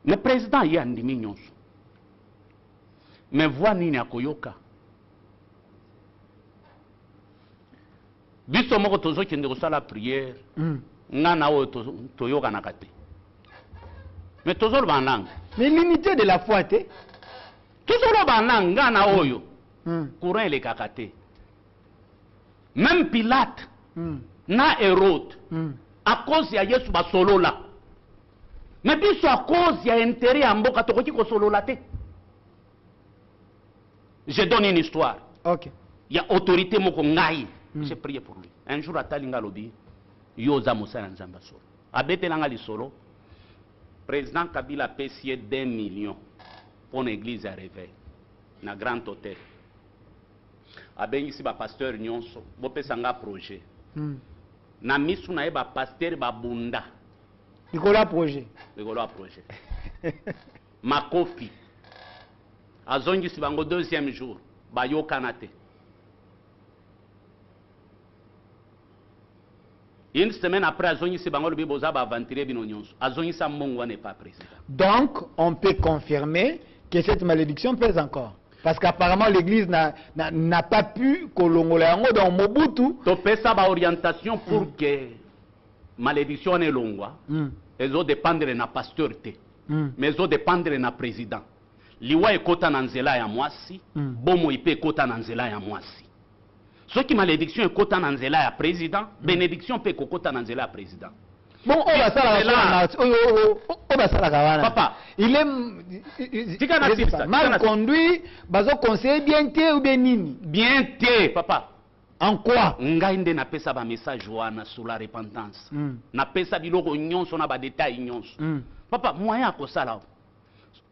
Le président y a un diminution. Mais voix Nini Akoyoka. Biso moko tozo kende kosala prière ngana o toyoka na kate mais tozo banang mais l'unité de la foi te tozo banang ngana oyo courant le kakate même Pilate na Hérode à cause ya Yesu ba solola mais biso à cause ya intérêt ya mboka tokoki ko solola te Je donne une histoire. Ok. Il y a autorité moko ngai. J'ai prié pour lui. Un jour, Atalinga Lobi, Yoza Moussa Nzamba Solo. Abetelanga Lisolo, président Kabila payé 2 millions pour l'église à réveil. Na grand hôtel. Abengisi ba pasteur nyonso, bopesanga projet. Na misu na ba pasteur ba bunda. Nicolas projet. Nicolas projet. Makofi. Azongisi bango deuxième jour, ba yo kanate. Une semaine après, Azongisi bango lobi boza ba aventurer bino nyonso. Azongisa Mbongwa n'est pas président. Donc, on peut confirmer que cette malédiction pèse encore. Parce qu'apparemment, l'Église n'a pas pu kolongola yango dans Mobutu. To pesa ba orientation pour que malédiction ne longwa. Elles ont dépendre na pasteur te. Mais elles ont dépendre na président. Liwa ekota na nzela ya mwasi, bomo ipe ekota na nzela ya mwasi. Ce qui malédiction ekota na nzela ya président, bénédiction pe kokota na nzela ya président. Bon, on va ça Papa, il est mal conduit, bazo conseil bien té ou bien nini? Bien té, papa. En quoi? Ngainde na pesa ba message wana sur la repentance. Na pesa biloko nyonso na ba détail nyonso. Papa, moyen ko sala.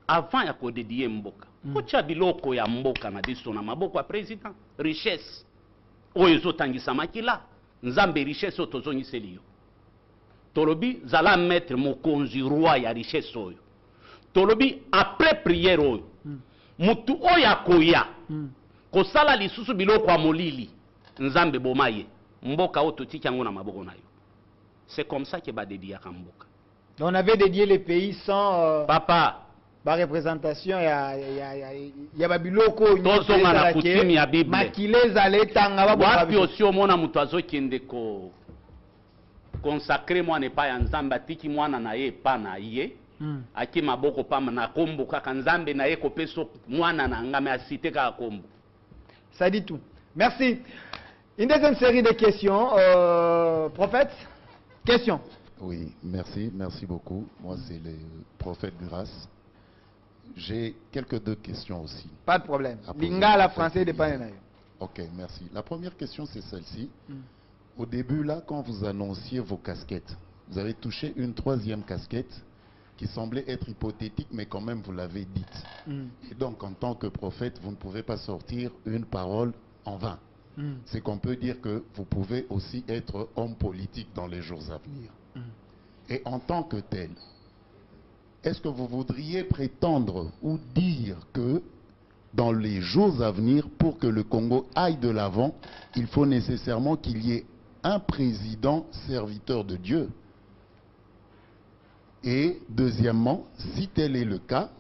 Avant ya ko dédier mboka. Ko cha biloko ya mboka na biso na maboko ya président, richesse. Oyo zotangisa makila, nzambe richesse otozonyiseli yo. Tolobi zala mettre mokonzi roi ya richesse oyo. Tolobi après prière oyo. Mutu oya koya. Kosala lisusu biloko ya molili. Nzambe bomaye. Mboka ototiki yango na maboko na yo. C'est comme ça que ba dédier mboka. On avait dédié les pays sans papa ba représentation ya babiloko tozonga na coutume ya Bible. Makile zale tanga ba wapi aussi omona mutu azokende ko consacrer mwana epai ya nzambe atiki mwana na ye epa na ye aki maboko pamba na kombo kaka nzambe na ye kopeso mwana na ngame asite kaka kombo. Ça dit tout. Merci. Une deuxième série de questions. Prophète, question. Oui, merci beaucoup. Moi, c'est le prophète Grâce. J'ai deux questions aussi. Pas de problème. Lingala français dépend. Ok, merci. La première question, c'est celle-ci. Au début, là, quand vous annonciez vos casquettes, vous avez touché une 3e casquette qui semblait être hypothétique, mais quand même, vous l'avez dite. Et donc, en tant que prophète, vous ne pouvez pas sortir une parole en vain. C'est qu'on peut dire que vous pouvez aussi être homme politique dans les jours à venir. Et en tant que tel, est-ce que vous voudriez prétendre ou dire que dans les jours à venir, pour que le Congo aille de l'avant, il faut nécessairement qu'il y ait un président serviteur de Dieu? Et deuxièmement, si tel est le cas,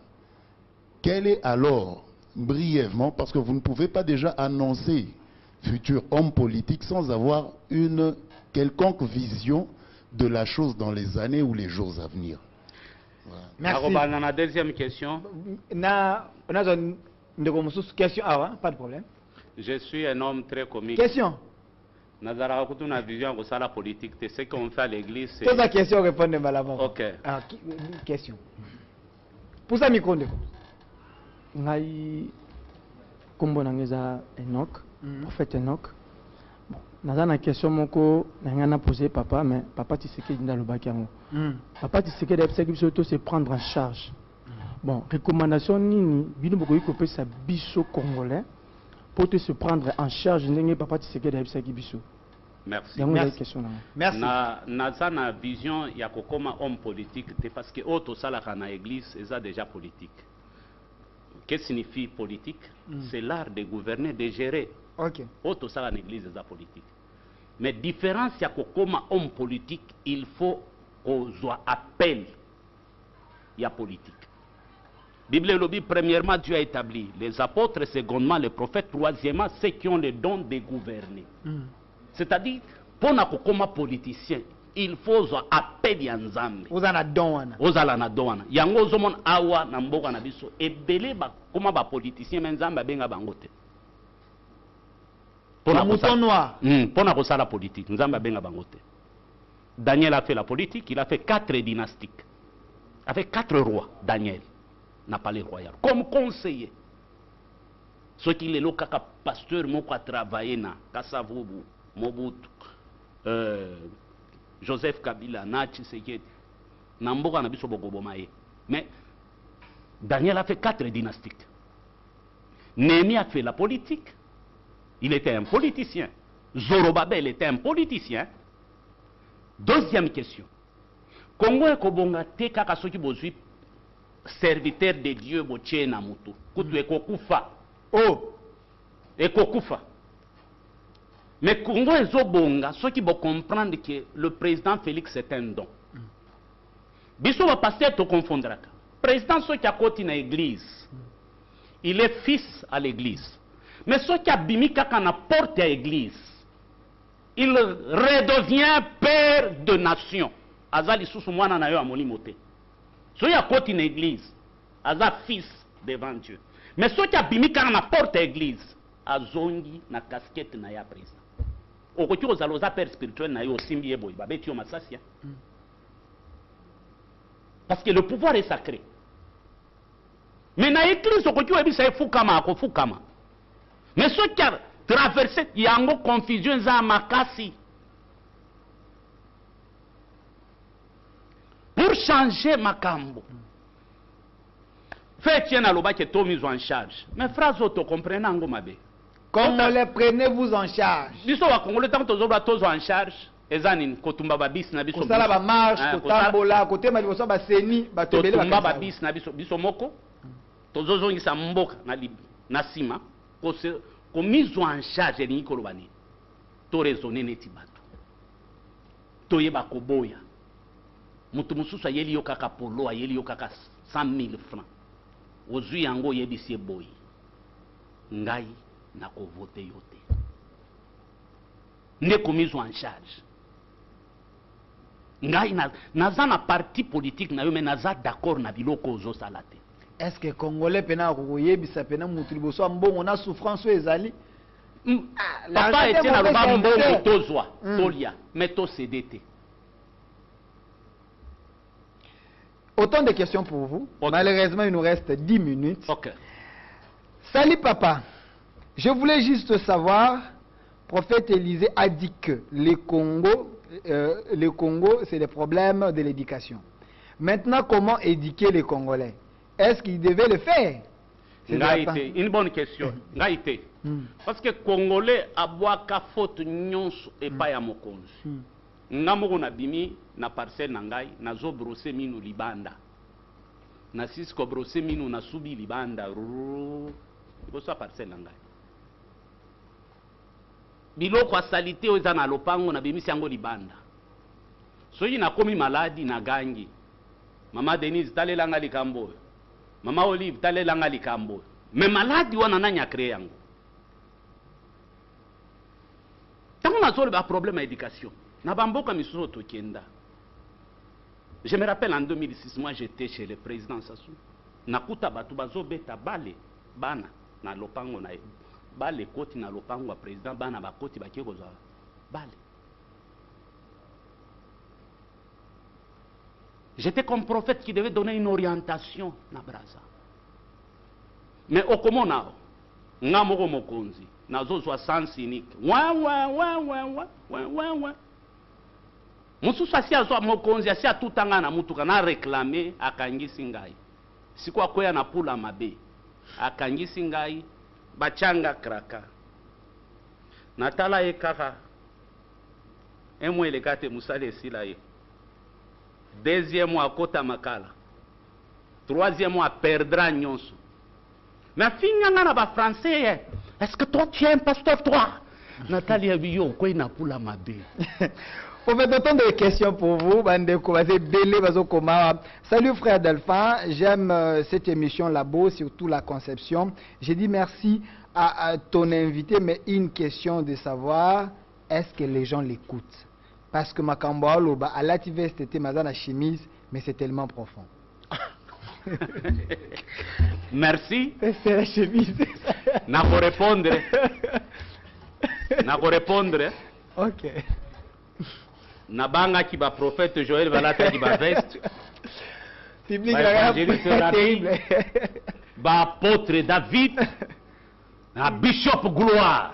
quel est alors, brièvement, parce que vous ne pouvez pas déjà annoncer futur homme politique sans avoir une quelconque vision de la chose dans les années ou les jours à venir. Voilà. Merci. La deuxième question. Question, pas de problème. Je suis un homme très comique. Question. Une vision de la politique. C'est ce qu'on fait à l'église. Toute la question répond de Malavon. Ok. Question. Pour ça, micro. Ngai kombo nangeza Enoch, prophète Enoch. Naza na question moko nanga posé papa, mais papa Tshisekedi nda lobaki yango. Papa Tshisekedi ebisaki biso to se prendre en charge. Bon, recommandation nini bino bokoki kopesa biso congolais pour te se prendre en charge ndenge papa Tshisekedi ebisaki biso. Merci. Merci. Naza na vision ya kokoma homme politique parce que auto salaka na église eza déjà politique. Qu'est-ce que signifie politique? C'est l'art de gouverner, de gérer. Ok. Auto ça l'église est politique. Mais différence il y a comme homme politique, il faut qu'on soit appel. Il y a politique. Bible le dit premièrement Dieu a établi les apôtres, secondement les prophètes, troisièmement ceux qui ont le don de gouverner. C'est-à-dire pour na kokoma politicien, il faut soit appel ya nzambe. Ozala dowana. Ozala na dowana. Yango zomon awa na mboka na biso ebele ba koma ba politicien mais nzambe benga bangote. Pour la politique, nous avons bien bangote. Daniel a fait la politique, il a fait 4 dynastiques. Avec 4 rois, Daniel n'a pas les royaux. Comme conseiller. Ce qui est le kaka pasteur moko a travaillé na Kasavubu, Mobutu, Joseph Kabila, na Tshisekedi, na mboka na biso bokobomaye. Mais Daniel a fait 4 dynastiques. Néhémie a fait la politique. Il était un politicien. Zorobabel était un politicien. Deuxième question. Congo et Kobonga te kaka soki bozui serviteur de Dieu botie na mutu. Kutu ekokufa. Oh, ekokufa. Mais Congo et Zobonga, ceux qui vont comprendre que le président Félix est un don. Biso va passer te confondre. Président ceux qui a côté na église, il est fils à l'église. Mais ceux qui a bimi kaka na porte à l'église, il redevient père de nation. Azali susu mwana na yo amoni moté. Ceux qui a côté na église, aza fils devant Dieu. Mais ceux qui a bimi kaka na porte à l'église, azongi na casquette na ya président. Okoki ozaloza père spirituel na yo simbi eboy babeti yo masasia. Parce que le pouvoir est sacré. Mais dans l'église, fukama. Mais ceux qui ont traversé, il y a une confusion dans Makasi. Pour changer Makambo. Faites tiens à l'oba qui est mis en charge. Mais phrases auto comprenez Mabe. Congolais, prenez-vous en charge. Nous sommes Congolais, tant que tous en charge. Ezanine kotumba babis na biso kosala ba marche kotambola kote mali boso ba seni ba tebele ba kotumba babis na biso moko tozozongisa mboka na sima ko mise en charge ni kolobani to raisonner neti bato to yeba koboya mutu mususu ayeli yo kaka polo ayeli yo kaka 100,000 francs ozui yango yebisi boyi ngai na ko voter yote ne ko mise en charge. Naza na parti politique na yo mais naza d'accord na biloko ozo salate. Est-ce que Congolais pena koyebisa pena mutu liboso mbongo na souffrance ezali? Papa était na loba mbongo tozwa tolia mais to CDT. Autant de questions pour vous. Okay. Malheureusement, il nous reste 10 minutes. OK. Salut papa. Je voulais juste savoir, prophète Élisée a dit que le Congo, c'est des problèmes de l'éducation. Maintenant, comment éduquer les Congolais? Est-ce qu'ils devaient le faire? C'est une bonne question. Parce que Congolais a boaka faute nyonso et pas ya mokonzi. Ngamoko na bimi na parcelle na ngai nazo brosser minu libanda. Na sisko brosser minu na subi libanda. Boso parcelle na ngai. Biloko salite oza na lopango na bimisi yango libanda. Soki na komi maladi na gangi. Mama Denise talelanga likambo. Mama Olive talelanga likambo. Mais maladi wana nanya créer yango. Tango na zolo ba problème d'éducation. Na bamboka misuso to kenda. Je me rappelle en 2006 moi j'étais chez le président Sassou. Nakuta batu bazo beta bale bana na lopango na bale koti na lopango wa président bana bakoti bakeko za bale. J'étais comme prophète qui devait donner une orientation na Braza. Mais okomona ngamoko mokonzi nazo soit sens unique. Wa. Mususu asia zo mokonzi asia tutanga na mutuka na réclamer akangisi ngai. Sikwa koya na pula mabe. Akangisi ngai bachanga kraka. Natala ye kaka. Emwe le kate musale sila ye. Deuxième mois kota makala. Troisième mois perdra nyonso. Mais finanga na ba français. Est-ce que toi tu es un pasteur toi? Nathalie Abiyo quoi na pula mabe. On fait autant de questions pour vous. Salut frère Delphin, j'aime cette émission là-bas, surtout la conception. J'ai dit merci à ton invité, mais une question de savoir, est-ce que les gens l'écoutent? Parce que ma Loba, à la TV, c'était ma chemise, mais c'est tellement profond. Merci. C'est la chemise. N'a pas répondre. N'a pas répondre. Ok. Nabanga qui va prophète Joël Valata qui va veste. Public terrible. Va apôtre David. na bishop gloire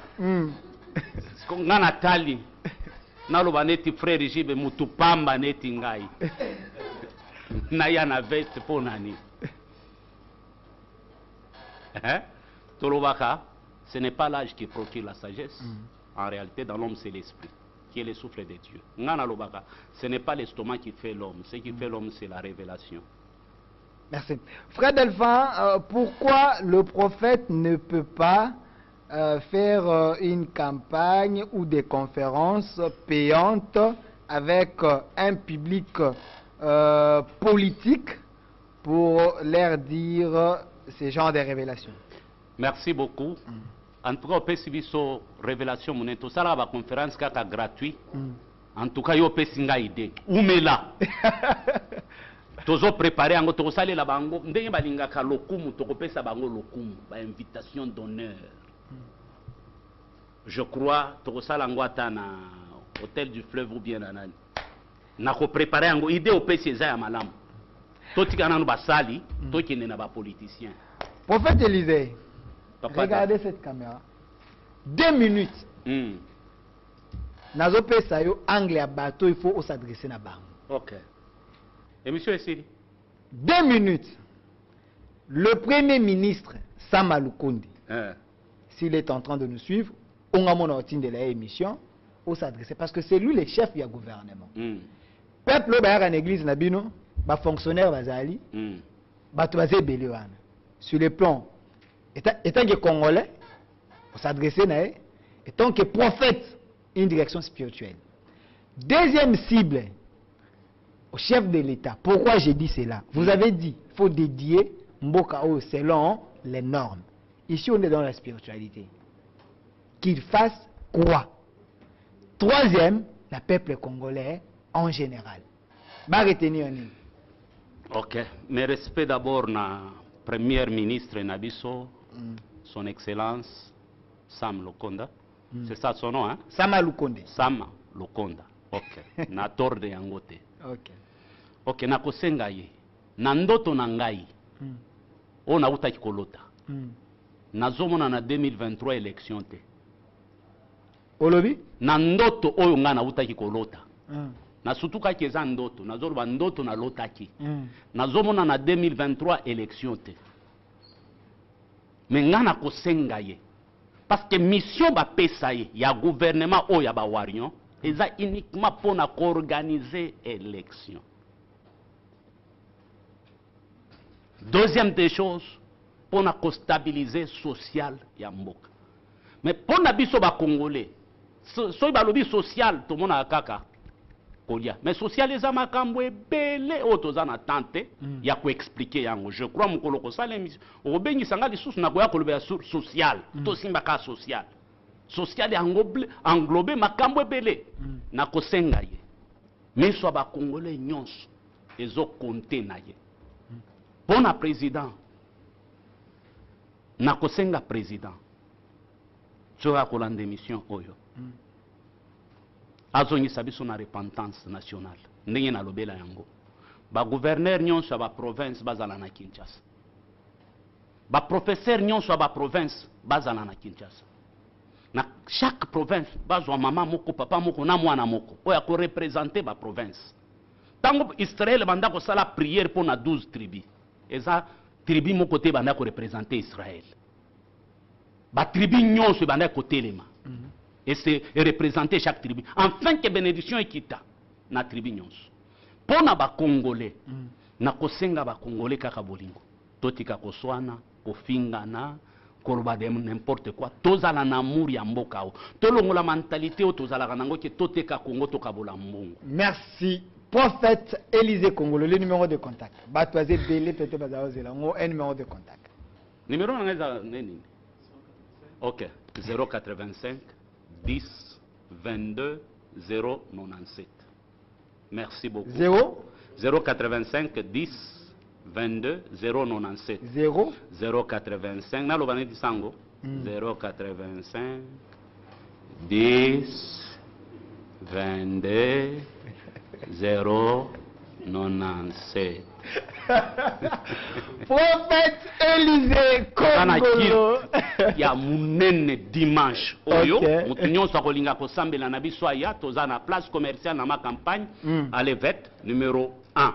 nga natali naloba neti frère jibe mutu pamba neti ngai na ya na veste po nani tolobaka ce n'est pas l'âge qui procure la sagesse. En réalité, dans l'homme, c'est l'esprit qui est le souffle de Dieu. Ngana lobaka, ce n'est pas l'estomac qui fait l'homme. Ce qui fait l'homme, c'est la révélation. Merci. Frère Delphin, pourquoi le prophète ne peut pas faire une campagne ou des conférences payantes avec un public politique pour leur dire ce genre de révélations? Merci beaucoup. En tout cas, on peut suivre une révélation. On est à la conférence gratuite. En tout cas, on peut singa idée. Où me là? Tozo préparé en to sale la bango. Ndenge balinga ka lokumu to kopesa bango lokumu. Ba invitation d'honneur. Je crois to sala ngwata na hôtel du fleuve ou bien nanani. Na ko préparer ngo idée au PC za ya malamu. Totika nanu basali, tokine na ba politicien. Prophète Élisée. Regardez cette caméra. 2 minutes. Nazo pesa yo angle ya bateau, il faut s'adresser na bango. OK. Et monsieur Essiri? 2 minutes. Le premier ministre Sama Lukonde, s'il est en train de nous suivre, on a mon ordine de l'émission, on s'adresser parce que c'est lui le chef du gouvernement. Peuple ba en église na bino, ba fonctionnaire bazali, ba to bazé belé wana. Sur le plan étant que Congolais, on s'adresser à eux, étant que prophète, une direction spirituelle. Deuxième cible, au chef de l'État. Pourquoi j'ai dit cela? Vous avez dit, il faut dédier Mbokao selon les normes. Ici, on est dans la spiritualité. Qu'il fasse quoi? Troisième, le peuple congolais en général. Va retenir un. OK. Mais respect d'abord na Premier ministre Nabiso. Son Excellence Sam Lukonda. C'est ça son nom, hein? Sama Lukonde. Sama Lukonda. OK. Na torde yangote. OK. OK, na kosenga ye. Na ndoto na ngai. O na uta kikolota. Nazomona na 2023 élection te. Olobi? Na ndoto oyo nga na uta kikolota. Na sutuka keza ndoto, nazoloba ndoto na lotaki. Nazomona na 2023 élection te. Mais ngana kosenga ye parce que mission ba pesa ye ya gouvernement o ya ba warion eza uniquement pour na organiser élection. Deuxième des choses, pour na stabiliser social ya mboka. Mais pour na biso ba congolais, so ba lobby social to mona kaka kolia. Mais social eza makambo ebele o tozana tante ya ko expliquer yango. Je crois mukolo ko sala émission o bengi sanga lisusu na ko ya koloba social to simba ka social. Social englobe makambo ebele na ko senga ye. Mais so ba congolais nyonso ezo compter na ye. Bon président na ko senga président. So ya kolanda émission oyo. Azongisa biso na repentance nationale ndenge na lobela yango ba gouverneur nyonso ba province bazala na Kinshasa, ba professeur nyonso ba province bazala na Kinshasa, na chaque province bazwa mama moko papa moko na mwana moko oya ko représenter ba province. Tango Israël banda ko sala prière pour na 12 tribus eza tribu moko te banda ko représenter Israël, ba tribu nyonso banda ko telema et c'est représenter chaque tribu afin que bénédiction ekita na tribu nyonso. Pona ba congolais na kosenga ba congolais kaka bolingo totika koswana kofingana koloba de n'importe quoi tozala na amour ya mboka o tolongola mentalité o tozala kanango ke toteka Congo tokabola mbongo. Merci. Prophète Élisée Congolo, le numéro de contact. Batoisé Belé Pete Bazao Zelango, un numéro de contact. Numéro nani? OK, 085 10 22 097. Merci beaucoup. 085 10 22 097. 085 na lobane di sango 085 10 22 97. Prophète Élisée Kongolo. Il y a mon dimanche. Oyo, Ok. mutunyo sa kolinga ko sambela na biso aya toza na place commerciale na ma campagne à l'Evêque numéro 1.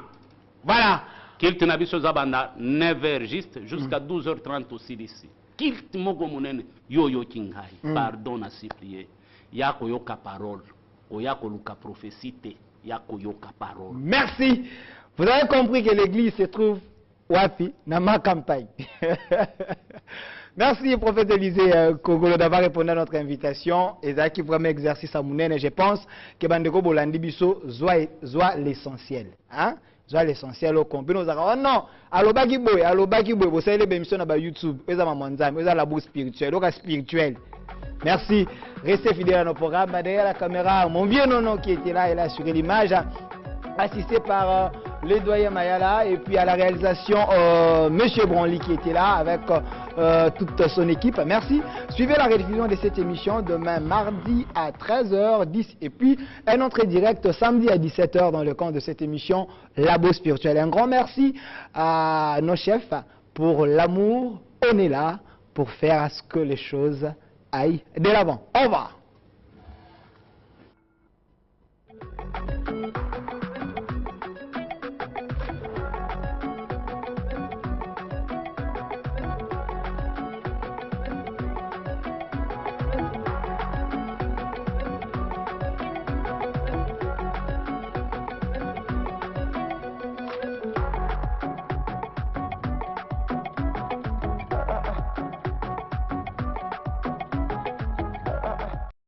Voilà. Kilt na biso zabanda 9h juste jusqu'à 12h30 aussi d'ici. Kilt mogo munene yo kingai. Pardon na supplier. Yako yoka parole. Oyako luka prophétie te. Yako yoka parole. Merci. Vous avez compris que l'église se trouve wapi dans ma campagne. Merci, prophète Élisée Kongolo, d'avoir répondu à notre invitation. Et ça qui vraiment exercice à Mounen. Et je pense que Bandeko Bolandi Bisso soit l'essentiel. Hein? Soit l'essentiel au compte. Nous avons, oh non, alobaki boy, vous savez les émissions sur YouTube, vous avez manzam, vous avez la bourse spirituelle, donc spirituel. Merci. Restez fidèles à nos programmes. Derrière la caméra, mon vieux nono qui était là, il a assuré l'image, assisté par le doyen Mayala, et puis à la réalisation, Monsieur Branly qui était là avec toute son équipe. Merci. Suivez la rediffusion de cette émission demain mardi à 13h10 et puis un autre direct samedi à 17h dans le cadre de cette émission Labo Spirituel. Un grand merci à nos chefs pour l'amour. On est là pour faire à ce que les choses aillent de l'avant. Au revoir.